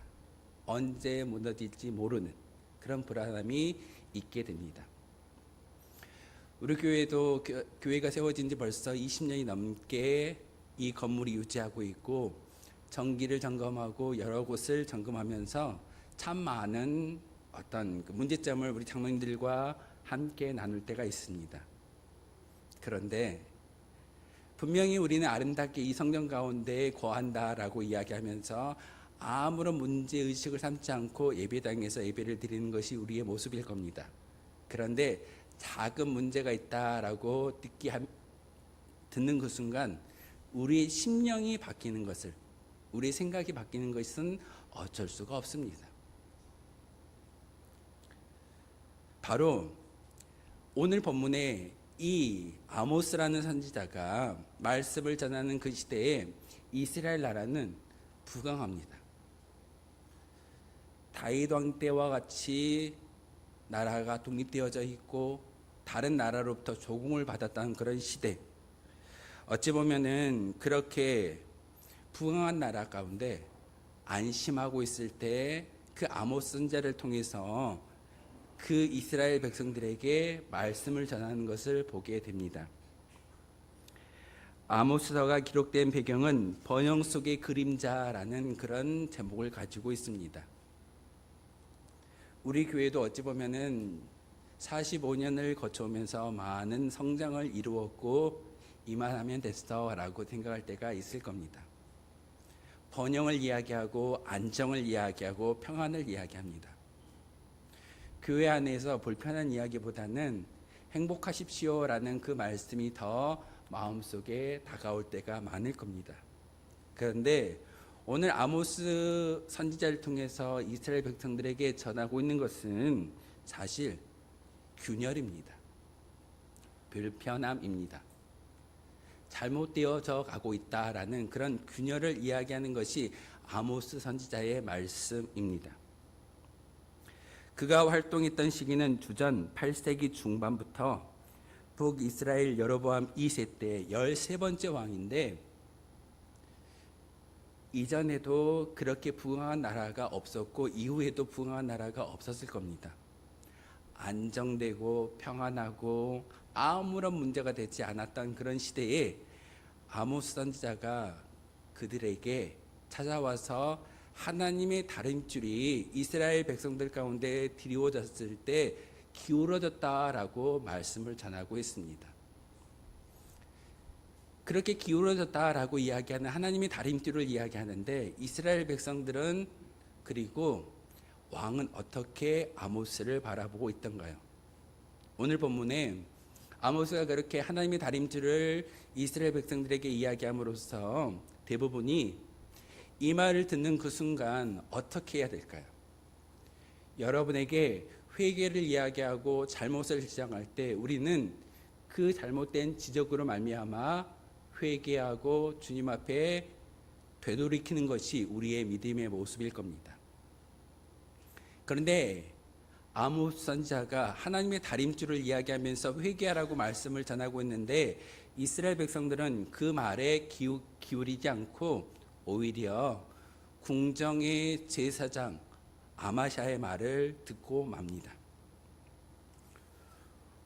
언제 무너질지 모르는 그런 불안함이 있게 됩니다. 우리 교회도 교회가 세워진 지 벌써 20년이 넘게 이 건물이 유지하고 있고 정기를 점검하고 여러 곳을 점검하면서 참 많은 어떤 문제점을 우리 장로님들과 함께 나눌 때가 있습니다. 그런데 분명히 우리는 아름답게 이 성경 가운데 거한다라고 이야기하면서 아무런 문제의식을 삼지 않고 예배당에서 예배를 드리는 것이 우리의 모습일 겁니다. 그런데 작은 문제가 있다라고 듣는 그 순간 우리의 심령이 바뀌는 것을, 우리의 생각이 바뀌는 것은 어쩔 수가 없습니다. 바로 오늘 본문에 이 아모스라는 선지자가 말씀을 전하는 그 시대에 이스라엘 나라는 부강합니다. 다윗 왕 때와 같이 나라가 독립되어져 있고 다른 나라로부터 조공을 받았다는 그런 시대. 어찌 보면은 그렇게 부강한 나라 가운데 안심하고 있을 때 그 아모스 선지자를 통해서 그 이스라엘 백성들에게 말씀을 전하는 것을 보게 됩니다. 아모스서가 기록된 배경은 번영 속의 그림자라는 그런 제목을 가지고 있습니다. 우리 교회도 어찌 보면은 45년을 거쳐오면서 많은 성장을 이루었고 이만하면 됐어라고 생각할 때가 있을 겁니다. 번영을 이야기하고 안정을 이야기하고 평안을 이야기합니다. 교회 안에서 불편한 이야기보다는 행복하십시오라는 그 말씀이 더 마음속에 다가올 때가 많을 겁니다. 그런데 오늘 아모스 선지자를 통해서 이스라엘 백성들에게 전하고 있는 것은 사실 균열입니다. 불편함입니다. 잘못되어져 가고 있다라는 그런 균열을 이야기하는 것이 아모스 선지자의 말씀입니다. 그가 활동했던 시기는 주전 8세기 중반부터 북이스라엘 여로보암 2세 때 13번째 왕인데 이전에도 그렇게 부강한 나라가 없었고 이후에도 부강한 나라가 없었을 겁니다. 안정되고 평안하고 아무런 문제가 되지 않았던 그런 시대에 아모스 선지자가 그들에게 찾아와서 하나님의 다림줄이 이스라엘 백성들 가운데 드리워졌을 때 기울어졌다라고 말씀을 전하고 있습니다. 그렇게 기울어졌다라고 이야기하는 하나님의 다림줄을 이야기하는데 이스라엘 백성들은 그리고 왕은 어떻게 아모스를 바라보고 있던가요? 오늘 본문에 아모스가 그렇게 하나님의 다림줄을 이스라엘 백성들에게 이야기함으로써 대부분이 이 말을 듣는 그 순간 어떻게 해야 될까요? 여러분에게 회개를 이야기하고 잘못을 지적할 때 우리는 그 잘못된 지적으로 말미암아 회개하고 주님 앞에 되돌이키는 것이 우리의 믿음의 모습일 겁니다. 그런데 아모스 선지자가 하나님의 다림줄을 이야기하면서 회개하라고 말씀을 전하고 있는데 이스라엘 백성들은 그 말에 기울이지 않고 오히려 궁정의 제사장 아마샤의 말을 듣고 맙니다.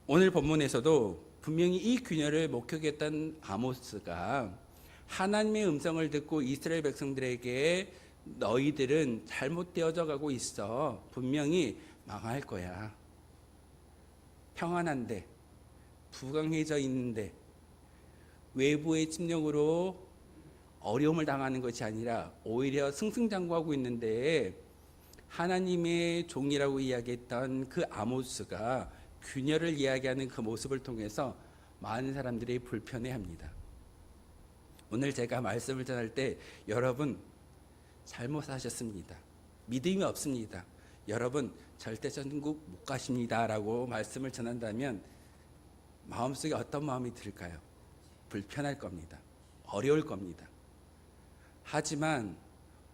오늘 본문에서도 분명히 이 균열을 목격했던 아모스가 하나님의 음성을 듣고 이스라엘 백성들에게 너희들은 잘못되어져 가고 있어. 분명히 망할 거야. 평안한데, 부강해져 있는데, 외부의 침략으로 어려움을 당하는 것이 아니라 오히려 승승장구하고 있는데 하나님의 종이라고 이야기했던 그 아모스가 균열을 이야기하는 그 모습을 통해서 많은 사람들이 불편해합니다. 오늘 제가 말씀을 전할 때 여러분 잘못하셨습니다. 믿음이 없습니다. 여러분 절대 천국 못 가십니다 라고 말씀을 전한다면 마음속에 어떤 마음이 들까요? 불편할 겁니다. 어려울 겁니다. 하지만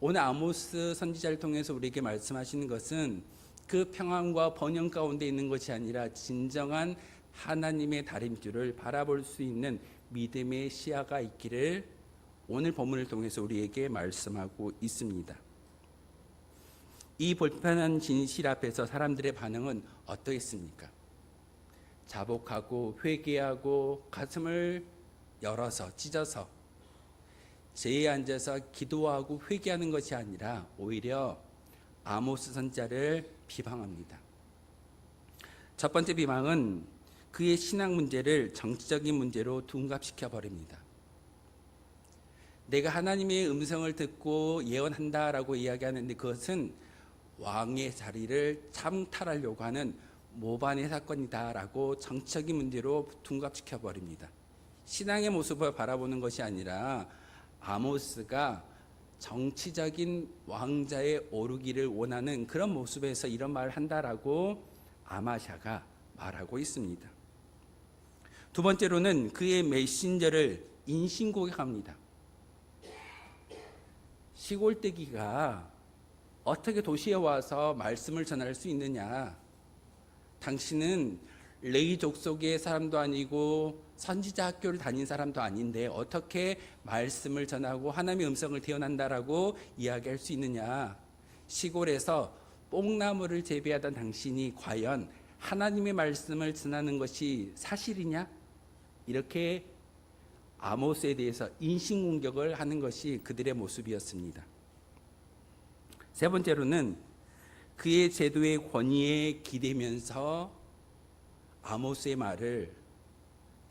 오늘 아모스 선지자를 통해서 우리에게 말씀하시는 것은 그 평안과 번영 가운데 있는 것이 아니라 진정한 하나님의 다림줄을 바라볼 수 있는 믿음의 시야가 있기를 오늘 본문을 통해서 우리에게 말씀하고 있습니다. 이 불편한 진실 앞에서 사람들의 반응은 어떠했습니까? 자복하고 회개하고 가슴을 열어서 찢어서 제에 앉아서 기도하고 회개하는 것이 아니라 오히려 아모스 선지자를 비방합니다. 첫 번째 비방은 그의 신앙 문제를 정치적인 문제로 둔갑시켜 버립니다. 내가 하나님의 음성을 듣고 예언한다라고 이야기하는데 그것은 왕의 자리를 참탈하려고 하는 모반의 사건이다라고 정치적인 문제로 둔갑시켜 버립니다. 신앙의 모습을 바라보는 것이 아니라 아모스가 정치적인 왕자에 오르기를 원하는 그런 모습에서 이런 말을 한다라고 아마샤가 말하고 있습니다. 두 번째로는 그의 메신저를 인신고백합니다. 시골떼기가 어떻게 도시에 와서 말씀을 전할 수 있느냐? 당신은 레위 족속의 사람도 아니고 선지자 학교를 다닌 사람도 아닌데 어떻게 말씀을 전하고 하나님의 음성을 대언한다라고 이야기할 수 있느냐? 시골에서 뽕나무를 재배하던 당신이 과연 하나님의 말씀을 전하는 것이 사실이냐? 이렇게 아모스에 대해서 인신공격을 하는 것이 그들의 모습이었습니다. 세 번째로는 그의 제도의 권위에 기대면서 아모스의 말을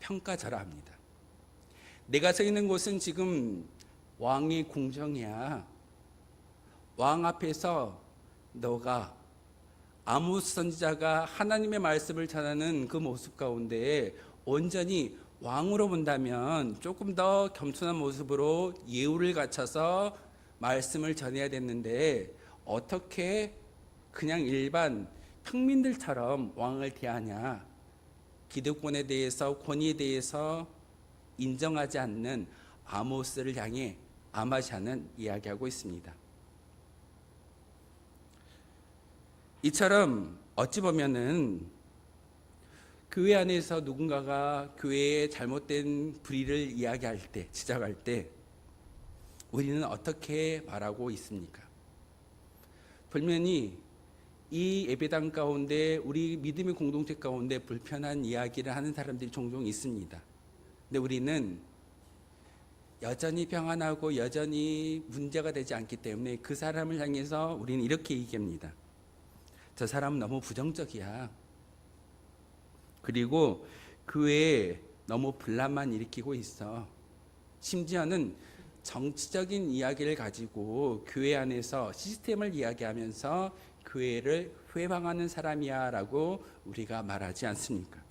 평가절하합니다. 내가 서 있는 곳은 지금 왕의 궁정이야. 왕 앞에서 너가 아모스 선지자가 하나님의 말씀을 전하는 그 모습 가운데 온전히 왕으로 본다면 조금 더 겸손한 모습으로 예우를 갖춰서 말씀을 전해야 됐는데 어떻게 그냥 일반 평민들처럼 왕을 대하냐? 기득권에 대해서 권위에 대해서 인정하지 않는 아모스를 향해 아마샤는 이야기하고 있습니다. 이처럼 어찌 보면은 교회 안에서 누군가가 교회의 잘못된 불의를 이야기할 때, 지적할 때 우리는 어떻게 말하고 있습니까? 분명히 이 예배당 가운데 우리 믿음의 공동체 가운데 불편한 이야기를 하는 사람들이 종종 있습니다. 근데 우리는 여전히 평안하고 여전히 문제가 되지 않기 때문에 그 사람을 향해서 우리는 이렇게 얘기합니다. 저 사람은 너무 부정적이야. 그리고 교회에 너무 분란만 일으키고 있어. 심지어는 정치적인 이야기를 가지고 교회 안에서 시스템을 이야기하면서 교회를 회방하는 사람이야 라고 우리가 말하지 않습니까?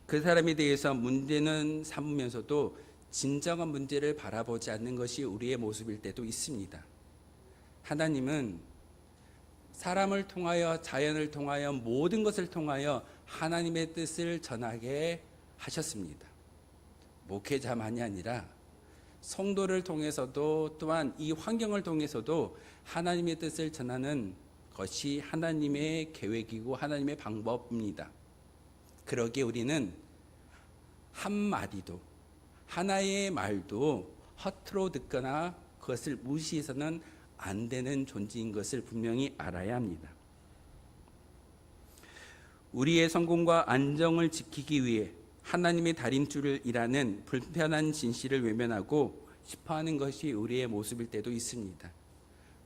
그 사람에 대해서 문제는 삼으면서도 진정한 문제를 바라보지 않는 것이 우리의 모습일 때도 있습니다. 하나님은 사람을 통하여 자연을 통하여 모든 것을 통하여 하나님의 뜻을 전하게 하셨습니다. 목회자만이 아니라 성도를 통해서도 또한 이 환경을 통해서도 하나님의 뜻을 전하는 것이 하나님의 계획이고 하나님의 방법입니다. 그러기에 우리는 한마디도 하나의 말도 허투루 듣거나 그것을 무시해서는 안 되는 존재인 것을 분명히 알아야 합니다. 우리의 성공과 안정을 지키기 위해 하나님의 다림줄을 일하는 불편한 진실을 외면하고 싶어하는 것이 우리의 모습일 때도 있습니다.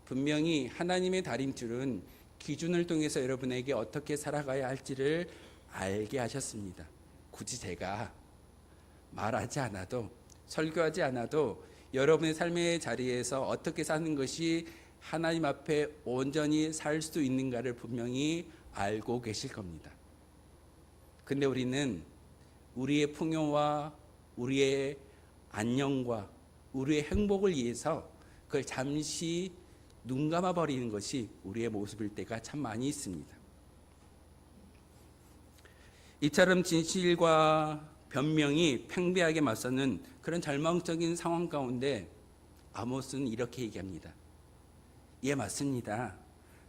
분명히 하나님의 다림줄은 기준을 통해서 여러분에게 어떻게 살아가야 할지를 알게 하셨습니다. 굳이 제가 말하지 않아도 설교하지 않아도 여러분의 삶의 자리에서 어떻게 사는 것이 하나님 앞에 온전히 살 수 있는가를 분명히 알고 계실 겁니다. 근데 우리는 우리의 풍요와 우리의 안녕과 우리의 행복을 위해서 그걸 잠시 눈 감아 버리는 것이 우리의 모습일 때가 참 많이 있습니다. 이처럼 진실과 변명이 팽배하게 맞서는 그런 절망적인 상황 가운데 아모스는 이렇게 얘기합니다. 예, 맞습니다.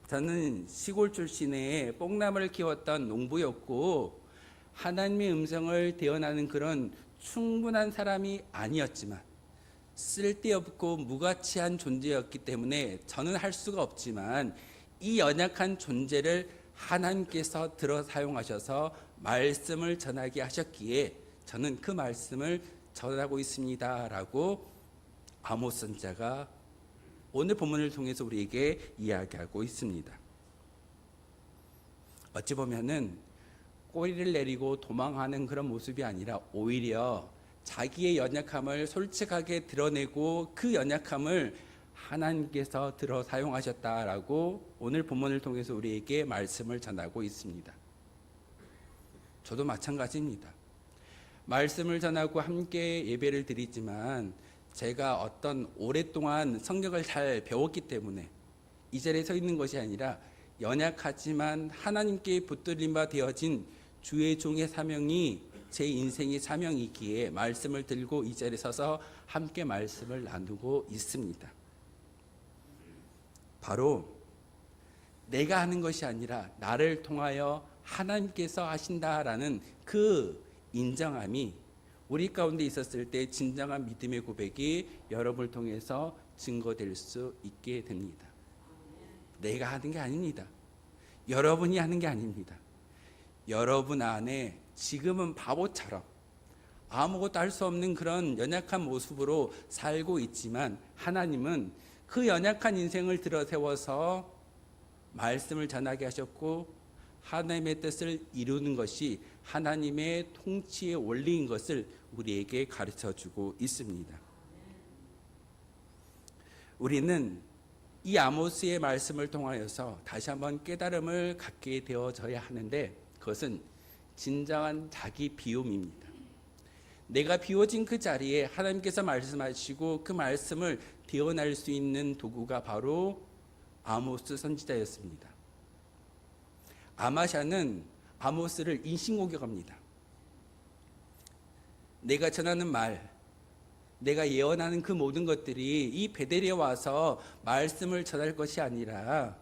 저는 시골 출신의 뽕나무를 키웠던 농부였고 하나님의 음성을 대언하는 그런 충분한 사람이 아니었지만 쓸데없고 무가치한 존재였기 때문에 저는 할 수가 없지만 이 연약한 존재를 하나님께서 들어 사용하셔서 말씀을 전하게 하셨기에 저는 그 말씀을 전하고 있습니다 라고 아모스 선지자가 오늘 본문을 통해서 우리에게 이야기하고 있습니다. 어찌 보면은 꼬리를 내리고 도망하는 그런 모습이 아니라 오히려 자기의 연약함을 솔직하게 드러내고 그 연약함을 하나님께서 들어 사용하셨다라고 오늘 본문을 통해서 우리에게 말씀을 전하고 있습니다. 저도 마찬가지입니다. 말씀을 전하고 함께 예배를 드리지만 제가 어떤 오랫동안 성경을 잘 배웠기 때문에 이 자리에 서 있는 것이 아니라 연약하지만 하나님께 붙들림 바 되어진 주의 종의 사명이 제 인생의 사명이기에 말씀을 들고 이 자리에 서서 함께 말씀을 나누고 있습니다. 바로 내가 하는 것이 아니라 나를 통하여 하나님께서 하신다라는 그 인정함이 우리 가운데 있었을 때 진정한 믿음의 고백이 여러분을 통해서 증거될 수 있게 됩니다. 내가 하는 게 아닙니다. 여러분이 하는 게 아닙니다. 여러분 안에 지금은 바보처럼 아무것도 할 수 없는 그런 연약한 모습으로 살고 있지만 하나님은 그 연약한 인생을 들어세워서 말씀을 전하게 하셨고 하나님의 뜻을 이루는 것이 하나님의 통치의 원리인 것을 우리에게 가르쳐주고 있습니다. 우리는 이 아모스의 말씀을 통하여서 다시 한번 깨달음을 갖게 되어져야 하는데 그것은 진정한 자기 비움입니다. 내가 비워진 그 자리에 하나님께서 말씀하시고 그 말씀을 대언할 수 있는 도구가 바로 아모스 선지자였습니다. 아마샤는 아모스를 인신공격합니다. 내가 전하는 말, 내가 예언하는 그 모든 것들이 이 베델에 와서 말씀을 전할 것이 아니라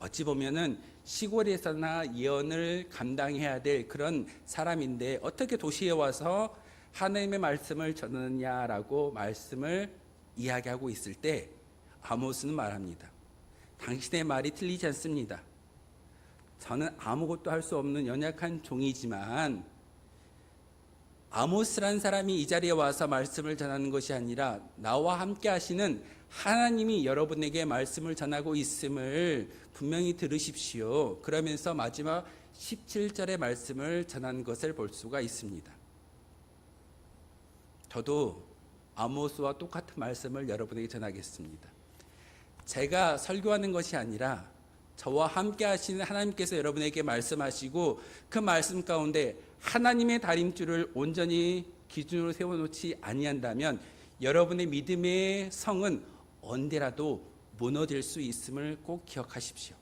어찌 보면은 시골에서나 예언을 감당해야 될 그런 사람인데 어떻게 도시에 와서 하나님의 말씀을 전하느냐라고 말씀을 이야기하고 있을 때 아모스는 말합니다. 당신의 말이 틀리지 않습니다. 저는 아무것도 할 수 없는 연약한 종이지만 아모스라는 사람이 이 자리에 와서 말씀을 전하는 것이 아니라 나와 함께 하시는 하나님이 여러분에게 말씀을 전하고 있음을 분명히 들으십시오. 그러면서 마지막 17절의 말씀을 전하는 것을 볼 수가 있습니다. 저도 아모스와 똑같은 말씀을 여러분에게 전하겠습니다. 제가 설교하는 것이 아니라 저와 함께 하시는 하나님께서 여러분에게 말씀하시고 그 말씀 가운데 하나님의 다림줄을 온전히 기준으로 세워놓지 아니한다면 여러분의 믿음의 성은 언제라도 무너질 수 있음을 꼭 기억하십시오.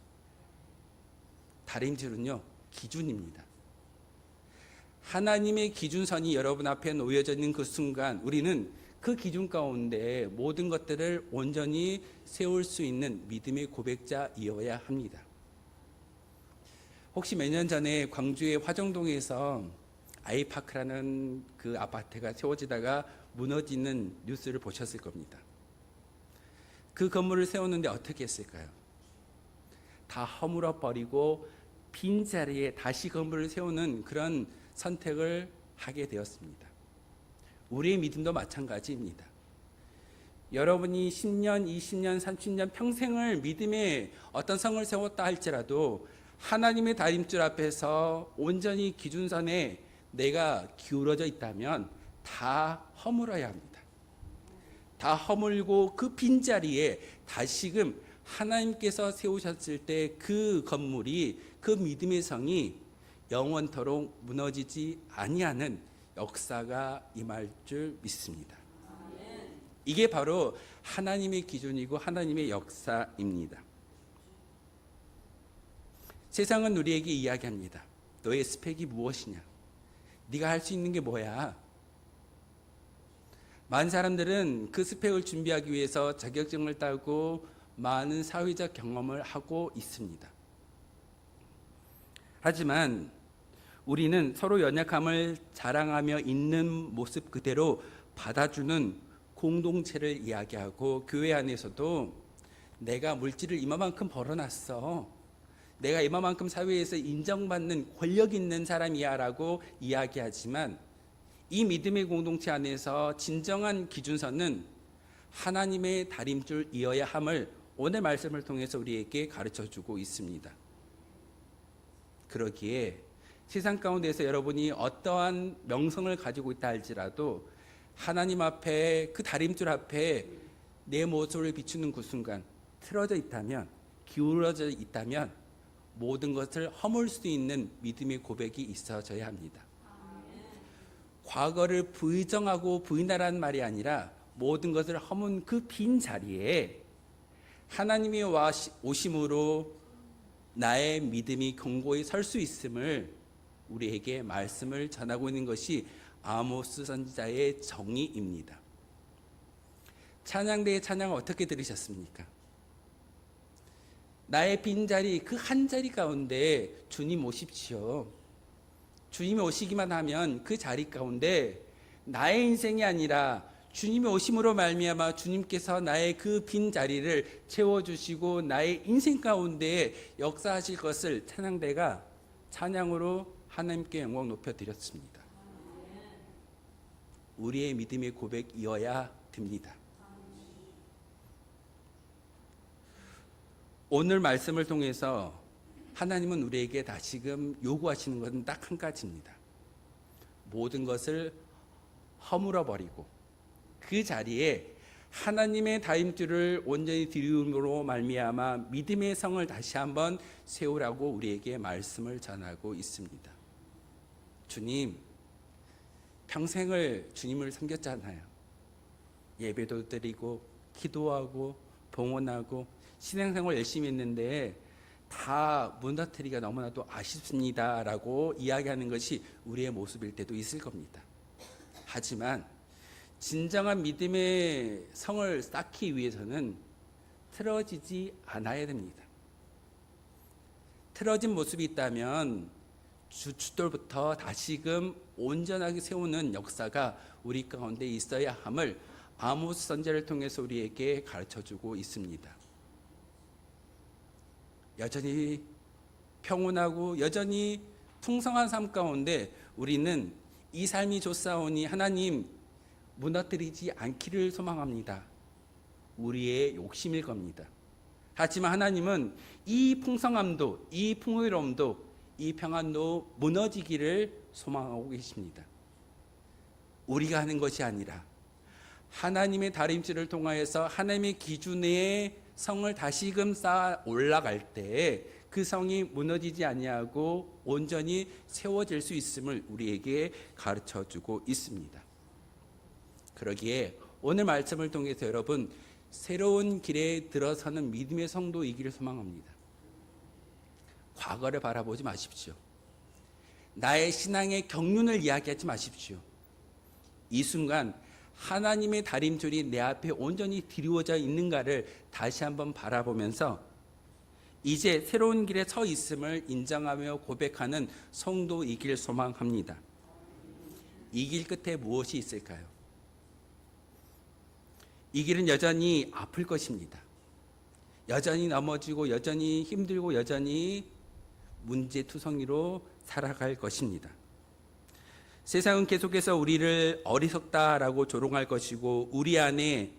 다림줄은요, 기준입니다. 하나님의 기준선이 여러분 앞에 놓여져 있는 그 순간 우리는 그 기준 가운데 모든 것들을 온전히 세울 수 있는 믿음의 고백자이어야 합니다. 혹시 몇 년 전에 광주의 화정동에서 아이파크라는 그 아파트가 세워지다가 무너지는 뉴스를 보셨을 겁니다. 그 건물을 세우는데 어떻게 했을까요? 다 허물어 버리고 빈자리에 다시 건물을 세우는 그런 선택을 하게 되었습니다. 우리의 믿음도 마찬가지입니다. 여러분이 10년, 20년, 30년 평생을 믿음의 어떤 성을 세웠다 할지라도 하나님의 다림줄 앞에서 온전히 기준선에 내가 기울어져 있다면 다 허물어야 합니다. 다 허물고 그 빈자리에 다시금 하나님께서 세우셨을 때 그 건물이 그 믿음의 성이 영원토록 무너지지 아니하는 역사가 임할 줄 믿습니다. 이게 바로 하나님의 기준이고 하나님의 역사입니다. 세상은 우리에게 이야기합니다. 너의 스펙이 무엇이냐? 네가 할 수 있는 게 뭐야? 많은 사람들은 그 스펙을 준비하기 위해서 자격증을 따고 많은 사회적 경험을 하고 있습니다. 하지만 우리는 서로 연약함을 자랑하며 있는 모습 그대로 받아주는 공동체를 이야기하고 교회 안에서도 내가 물질을 이만큼 벌어놨어. 내가 이만큼 사회에서 인정받는 권력 있는 사람이야 라고 이야기하지만 이 믿음의 공동체 안에서 진정한 기준선은 하나님의 다림줄이어야 함을 오늘 말씀을 통해서 우리에게 가르쳐주고 있습니다. 그러기에 세상 가운데서 여러분이 어떠한 명성을 가지고 있다 할지라도 하나님 앞에 그 다림줄 앞에 내 모습을 비추는 그 순간 틀어져 있다면 기울어져 있다면 모든 것을 허물 수 있는 믿음의 고백이 있어져야 합니다. 과거를 부정하고 부인하라는 말이 아니라 모든 것을 허문 그 빈 자리에 하나님이 오심으로 나의 믿음이 견고히 설 수 있음을 우리에게 말씀을 전하고 있는 것이 아모스 선지자의 정의입니다. 찬양대의 찬양을 어떻게 들으셨습니까? 나의 빈자리, 그 한 자리 가운데 주님 오십시오. 주님이 오시기만 하면 그 자리 가운데 나의 인생이 아니라 주님이 오심으로 말미암아 주님께서 나의 그 빈자리를 채워주시고 나의 인생 가운데 역사하실 것을 찬양대가 찬양으로 하나님께 영광 높여드렸습니다. 우리의 믿음의 고백이어야 됩니다. 오늘 말씀을 통해서 하나님은 우리에게 다시금 요구하시는 것은 딱 한 가지입니다. 모든 것을 허물어버리고 그 자리에 하나님의 다림줄을 온전히 드리움으로 말미암아 믿음의 성을 다시 한번 세우라고 우리에게 말씀을 전하고 있습니다. 주님, 평생을 주님을 섬겼잖아요. 예배도 드리고 기도하고 봉헌하고 신앙생활 열심히 했는데 다 무너뜨리기가 너무나도 아쉽습니다 라고 이야기하는 것이 우리의 모습일 때도 있을 겁니다. 하지만 진정한 믿음의 성을 쌓기 위해서는 틀어지지 않아야 됩니다. 틀어진 모습이 있다면 주춧돌부터 다시금 온전하게 세우는 역사가 우리 가운데 있어야 함을 아모스 선지자를 통해서 우리에게 가르쳐주고 있습니다. 여전히 평온하고 여전히 풍성한 삶 가운데 우리는 이 삶이 좋사오니 하나님 무너뜨리지 않기를 소망합니다. 우리의 욕심일 겁니다. 하지만 하나님은 이 풍성함도, 이 풍요로움도, 이 평안도 무너지기를 소망하고 계십니다. 우리가 하는 것이 아니라 하나님의 다림질을 통하여서 하나님의 기준의 성을 다시금 쌓아 올라갈 때 그 성이 무너지지 아니하고 온전히 세워질 수 있음을 우리에게 가르쳐주고 있습니다. 그러기에 오늘 말씀을 통해서 여러분 새로운 길에 들어서는 믿음의 성도이기를 소망합니다. 과거를 바라보지 마십시오. 나의 신앙의 경륜을 이야기하지 마십시오. 이 순간 하나님의 다림줄이 내 앞에 온전히 드리워져 있는가를 다시 한번 바라보면서 이제 새로운 길에 서 있음을 인정하며 고백하는 성도이길 소망합니다. 이 길 끝에 무엇이 있을까요? 이 길은 여전히 아플 것입니다. 여전히 넘어지고 여전히 힘들고 여전히 문제투성이로 살아갈 것입니다. 세상은 계속해서 우리를 어리석다라고 조롱할 것이고 우리 안에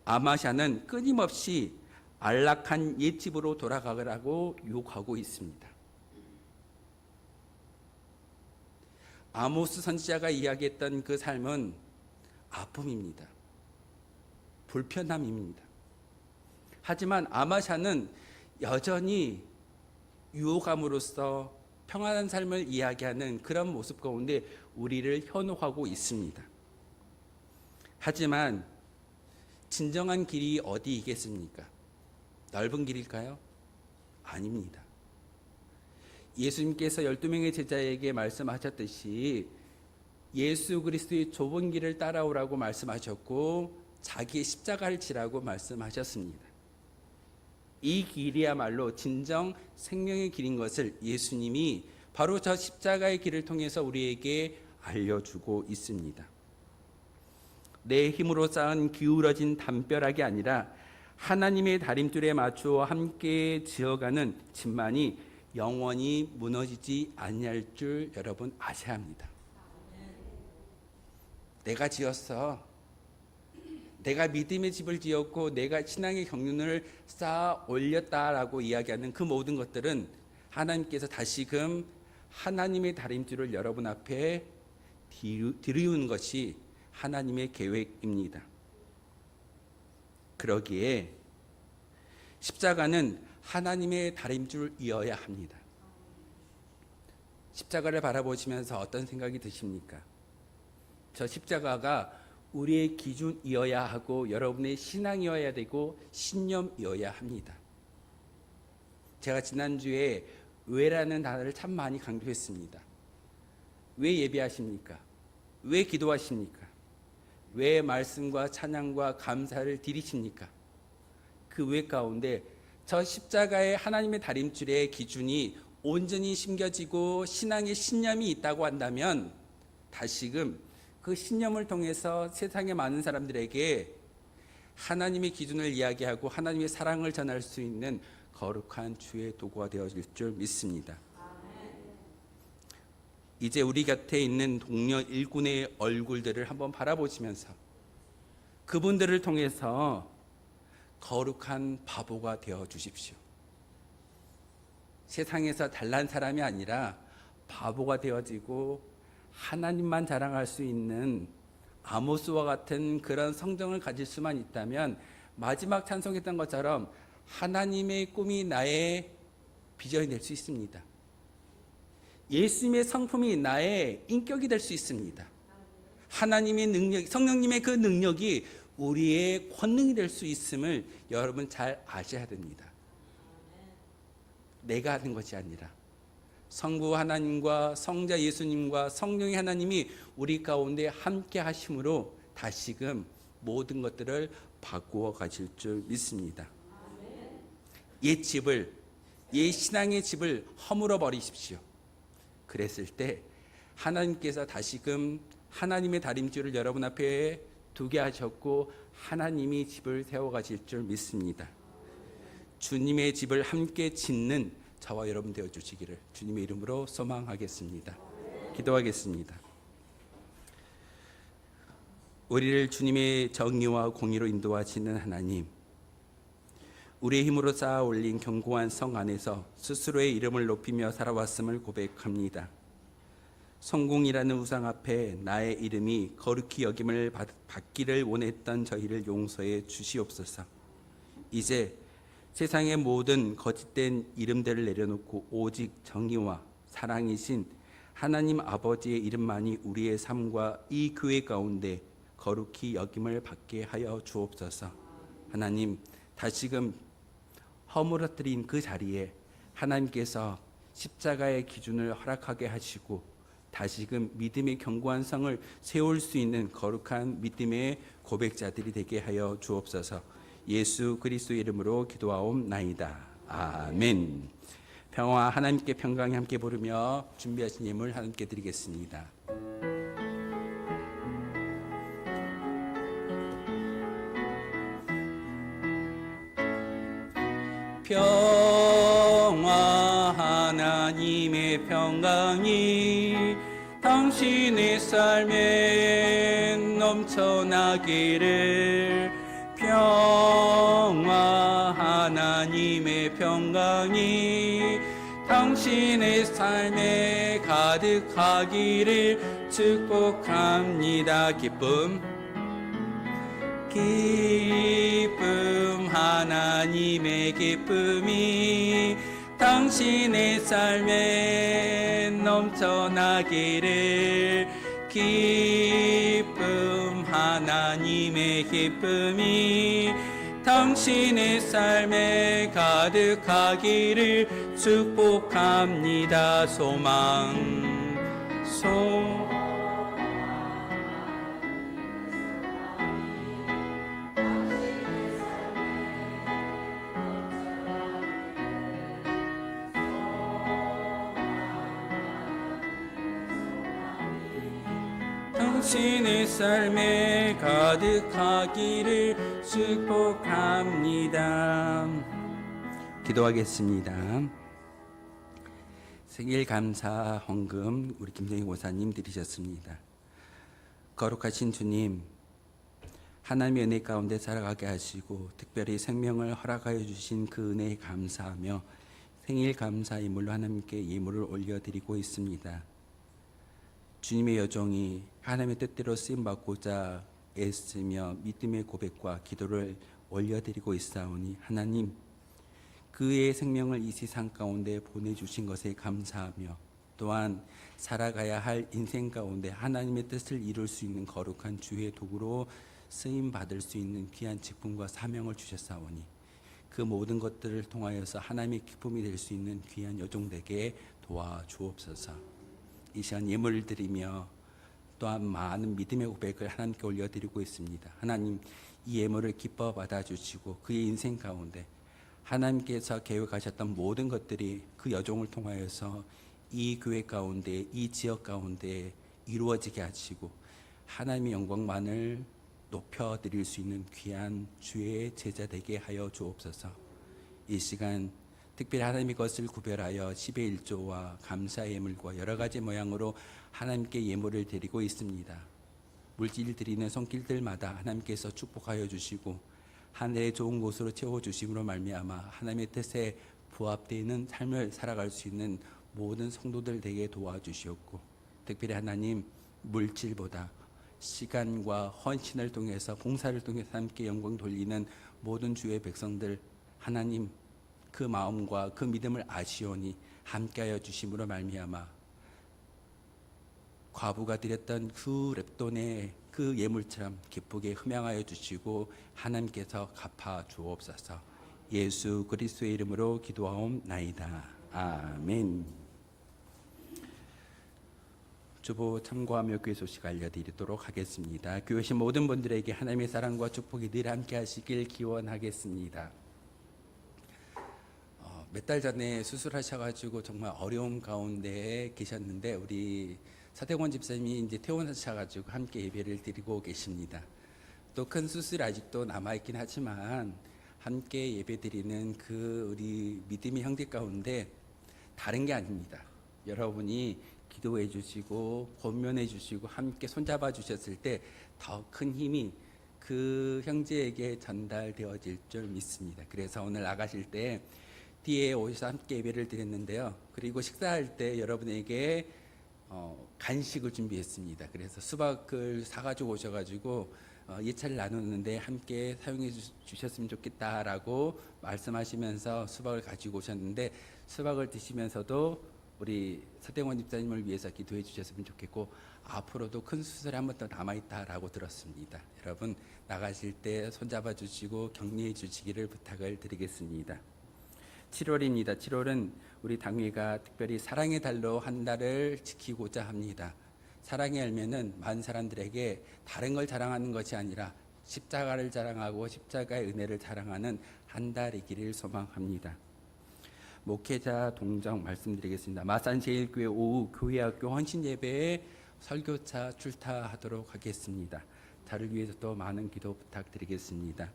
아마샤는 끊임없이 안락한 옛집으로 돌아가라고 유혹하고 있습니다. 아모스 선지자가 이야기했던 그 삶은 아픔입니다. 불편함입니다. 하지만 아마샤는 여전히 유혹함으로써 평안한 삶을 이야기하는 그런 모습 가운데 우리를 현혹하고 있습니다. 하지만 진정한 길이 어디이겠습니까? 넓은 길일까요? 아닙니다. 예수님께서 12명의 제자에게 말씀하셨듯이 예수 그리스도의 좁은 길을 따라오라고 말씀하셨고 자기의 십자가를 지라고 말씀하셨습니다. 이 길이야말로 진정 생명의 길인 것을 예수님이 바로 저 십자가의 길을 통해서 우리에게 알려주고 있습니다. 내 힘으로 쌓은 기울어진 담벼락이 아니라 하나님의 다림줄에 맞추어 함께 지어가는 집만이 영원히 무너지지 아니할 줄 여러분 아셔야 합니다. 내가 지었어. 내가 믿음의 집을 지었고 내가 신앙의 경륜을 쌓아 올렸다라고 이야기하는 그 모든 것들은 하나님께서 다시금 하나님의 다림줄을 여러분 앞에 드리우는 것이 하나님의 계획입니다. 그러기에 십자가는 하나님의 다림줄이어야 합니다. 십자가를 바라보시면서 어떤 생각이 드십니까? 저 십자가가 우리의 기준이어야 하고 여러분의 신앙이어야 되고 신념이어야 합니다. 제가 지난주에 왜라는 단어를 참 많이 강조했습니다. 왜 예배하십니까? 왜 기도하십니까? 왜 말씀과 찬양과 감사를 드리십니까? 그 왜 가운데 저 십자가의 하나님의 다림줄의 기준이 온전히 심겨지고 신앙의 신념이 있다고 한다면 다시금 그 신념을 통해서 세상의 많은 사람들에게 하나님의 기준을 이야기하고 하나님의 사랑을 전할 수 있는 거룩한 주의 도구가 되어질 줄 믿습니다. 이제 우리 곁에 있는 동료 일꾼의 얼굴들을 한번 바라보시면서 그분들을 통해서 거룩한 바보가 되어 주십시오. 세상에서 잘난 사람이 아니라 바보가 되어지고 하나님만 자랑할 수 있는 아모스와 같은 그런 성정을 가질 수만 있다면 마지막 찬송했던 것처럼 하나님의 꿈이 나의 비전이 될 수 있습니다. 예수님의 성품이 나의 인격이 될 수 있습니다. 하나님의 능력, 성령님의 그 능력이 우리의 권능이 될 수 있음을 여러분 잘 아셔야 됩니다. 내가 하는 것이 아니라 성부 하나님과 성자 예수님과 성령의 하나님이 우리 가운데 함께 하심으로 다시금 모든 것들을 바꾸어 가실 줄 믿습니다. 옛 집을, 옛 신앙의 집을 허물어 버리십시오. 그랬을 때 하나님께서 다시금 하나님의 다림줄을 여러분 앞에 두게 하셨고 하나님이 집을 세워 가실 줄 믿습니다. 주님의 집을 함께 짓는 저와 여러분 되어 주시기를 주님의 이름으로 소망하겠습니다. 기도하겠습니다. 우리를 주님의 정의와 공의로 인도하시는 하나님, 우리의 힘으로 쌓아 올린 견고한 성 안에서 스스로의 이름을 높이며 살아왔음을 고백합니다. 성공이라는 우상 앞에 나의 이름이 거룩히 여김을 받기를 원했던 저희를 용서해 주시옵소서. 이제 세상의 모든 거짓된 이름들을 내려놓고 오직 정의와 사랑이신 하나님 아버지의 이름만이 우리의 삶과 이 교회 가운데 거룩히 여김을 받게 하여 주옵소서. 하나님, 다시금 허물어뜨린 그 자리에 하나님께서 십자가의 기준을 허락하게 하시고 다시금 믿음의 견고한 성을 세울 수 있는 거룩한 믿음의 고백자들이 되게 하여 주옵소서. 예수 그리스도의 이름으로 기도하옵나이다. 아멘. 평화 하나님께 평강이 함께 부르며 준비하신 예물 하나님께 드리겠습니다. 평화 하나님의 평강이 당신의 삶에 넘쳐나기를. 평화 하나님의 평강이 당신의 삶에 가득하기를 축복합니다. 기쁨 하나님의 기쁨이 당신의 삶에 넘쳐나기를. 기쁨 하나님의 기쁨이 당신의 삶에 가득하기를 축복합니다. 소망 당신의 삶에 가득하기를 축복합니다. 기도하겠습니다. 생일 감사 헌금 우리 김정희 고사님 드리셨습니다. 거룩하신 주님, 하나님의 은혜 가운데 살아가게 하시고 특별히 생명을 허락하여 주신 그 은혜에 감사하며 생일 감사 예물로 하나님께 예물을 올려드리고 있습니다. 주님의 여종이 하나님의 뜻대로 쓰임받고자 애쓰며 믿음의 고백과 기도를 올려드리고 있사오니 하나님, 그의 생명을 이 세상 가운데 보내주신 것에 감사하며 또한 살아가야 할 인생 가운데 하나님의 뜻을 이룰 수 있는 거룩한 주의 도구로 쓰임받을 수 있는 귀한 직분과 사명을 주셨사오니 그 모든 것들을 통하여서 하나님의 기쁨이 될 수 있는 귀한 여종되게 도와주옵소서. 이 시간 예물을 드리며 또한 많은 믿음의 고백을 하나님께 올려드리고 있습니다. 하나님, 이 예물을 기뻐 받아주시고 그의 인생 가운데 하나님께서 계획하셨던 모든 것들이 그 여종을 통하여서 이 교회 가운데, 이 지역 가운데 이루어지게 하시고 하나님의 영광만을 높여드릴 수 있는 귀한 주의 제자 되게 하여 주옵소서. 이 시간 특별히 하나님의 것을 구별하여 10의 1조와 감사 예물과 여러 가지 모양으로 하나님께 예물을 드리고 있습니다. 물질 드리는 손길들마다 하나님께서 축복하여 주시고 하늘의 좋은 곳으로 채워주심으로 말미암아 하나님의 뜻에 부합되는 삶을 살아갈 수 있는 모든 성도들 되게 도와주시옵고, 특별히 하나님, 물질보다 시간과 헌신을 통해서, 봉사를 통해서 함께 영광 돌리는 모든 주의 백성들, 하나님 그 마음과 그 믿음을 아시오니 함께하여 주심으로 말미암아 과부가 드렸던 그 렙돈의 그 예물처럼 기쁘게 흠양하여 주시고 하나님께서 갚아 주옵소서. 예수 그리스도의 이름으로 기도하옵나이다. 아멘. 주보 참고하며 교회 소식 알려드리도록 하겠습니다. 교회 오신 모든 분들에게 하나님의 사랑과 축복이 늘 함께 하시길 기원하겠습니다. 몇 달 전에 수술하셔가지고 정말 어려움 가운데 계셨는데 우리 서대권 집사님이 이제 퇴원하셔가지고 함께 예배를 드리고 계십니다. 또 큰 수술이 아직도 남아있긴 하지만 함께 예배 드리는 그 우리 믿음의 형제 가운데 다른 게 아닙니다. 여러분이 기도해 주시고 권면해 주시고 함께 손잡아 주셨을 때 더 큰 힘이 그 형제에게 전달되어질 줄 믿습니다. 그래서 오늘 나가실 때 뒤에 오셔서 함께 예배를 드렸는데요. 그리고 식사할 때 여러분에게 간식을 준비했습니다. 그래서 수박을 사가지고 오셔가지고 예찬을 나누는데 함께 사용해 주셨으면 좋겠다라고 말씀하시면서 수박을 가지고 오셨는데, 수박을 드시면서도 우리 서대원 집사님을 위해서 기도해 주셨으면 좋겠고 앞으로도 큰 수술이 한 번 더 남아있다라고 들었습니다. 여러분 나가실 때 손잡아 주시고 격려해 주시기를 부탁을 드리겠습니다. 7월입니다. 7월은 우리 당회가 특별히 사랑의 달로 한 달을 지키고자 합니다. 사랑의 열매는 많은 사람들에게 다른 걸 자랑하는 것이 아니라 십자가를 자랑하고 십자가의 은혜를 자랑하는 한 달이기를 소망합니다. 목회자 동정 말씀드리겠습니다. 마산 제1교회 오후 교회학교 헌신예배에 설교차 출타하도록 하겠습니다. 저를 위해서도 많은 기도 부탁드리겠습니다.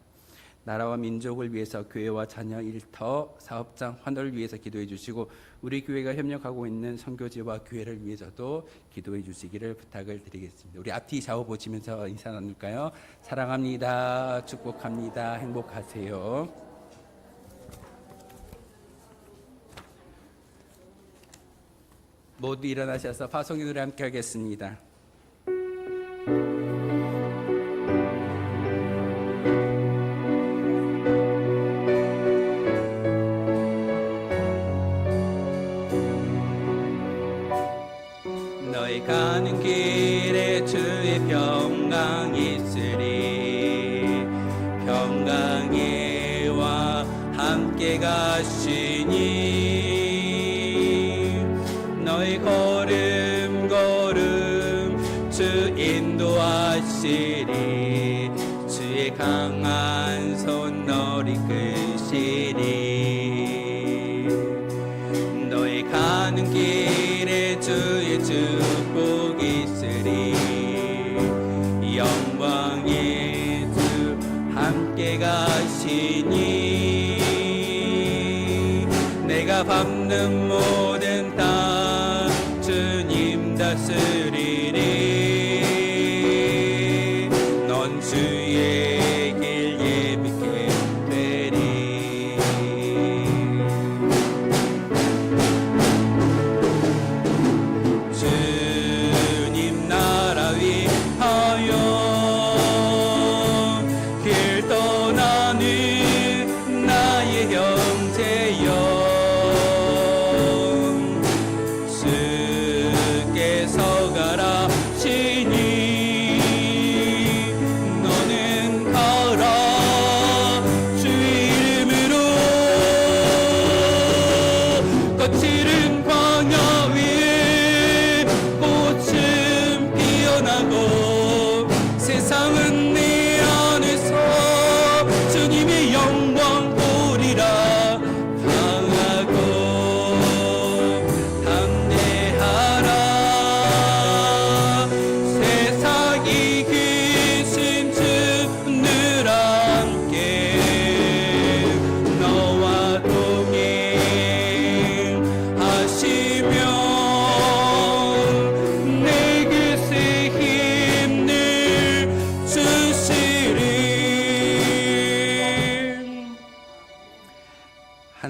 나라와 민족을 위해서 교회와 자녀 일터 사업장 환호를 위해서 기도해 주시고 우리 교회가 협력하고 있는 선교지와 교회를 위해서도 기도해 주시기를 부탁을 드리겠습니다. 우리 앞뒤 좌우 보시면서 인사 나눌까요? 사랑합니다. 축복합니다. 행복하세요. 모두 일어나셔서 파송의 노래 함께 하겠습니다. 너희 가는 길에 주의 평강 있으리. 평강이와 함께 가시니 너희 걸음 걸음 주 인도하시리. 주의 강한 손 너를 이끄시리. 너희 가는 길에 주의 축복 있으리. 영광의 주 함께 가시니 내가 밟는 모든 땅 주님 다스리리. 넌 주의 길 예비게 되리. 주님 나라 위하여 길 떠나는 나의 형제여.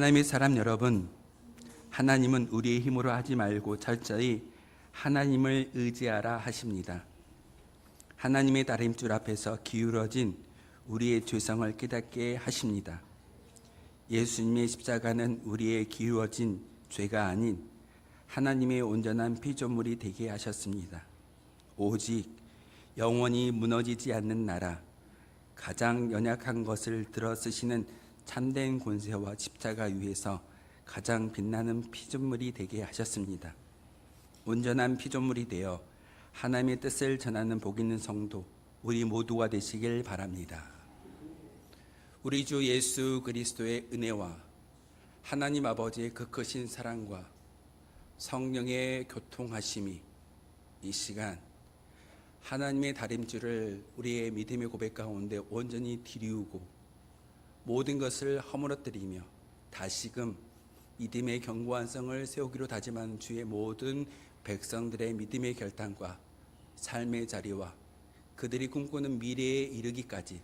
하나님의 사람 여러분, 하나님은 우리의 힘으로 하지 말고 철저히 하나님을 의지하라 하십니다. 하나님의 다림줄 앞에서 기울어진 우리의 죄성을 깨닫게 하십니다. 예수님의 십자가는 우리의 기울어진 죄가 아닌 하나님의 온전한 피조물이 되게 하셨습니다. 오직 영원히 무너지지 않는 나라, 가장 연약한 것을 들어 쓰시는 참된 권세와 십자가 위에서 가장 빛나는 피조물이 되게 하셨습니다. 온전한 피조물이 되어 하나님의 뜻을 전하는 복 있는 성도, 우리 모두가 되시길 바랍니다. 우리 주 예수 그리스도의 은혜와 하나님 아버지의 그 크신 사랑과 성령의 교통하심이 이 시간 하나님의 다림줄을 우리의 믿음의 고백 가운데 온전히 들이우고 모든 것을 허물어뜨리며 다시금 믿음의 견고한 성을 세우기로 다짐한 주의 모든 백성들의 믿음의 결단과 삶의 자리와 그들이 꿈꾸는 미래에 이르기까지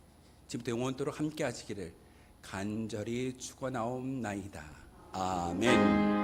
지금부터 영원토록 함께 하시기를 간절히 축원하옵나이다. 아멘.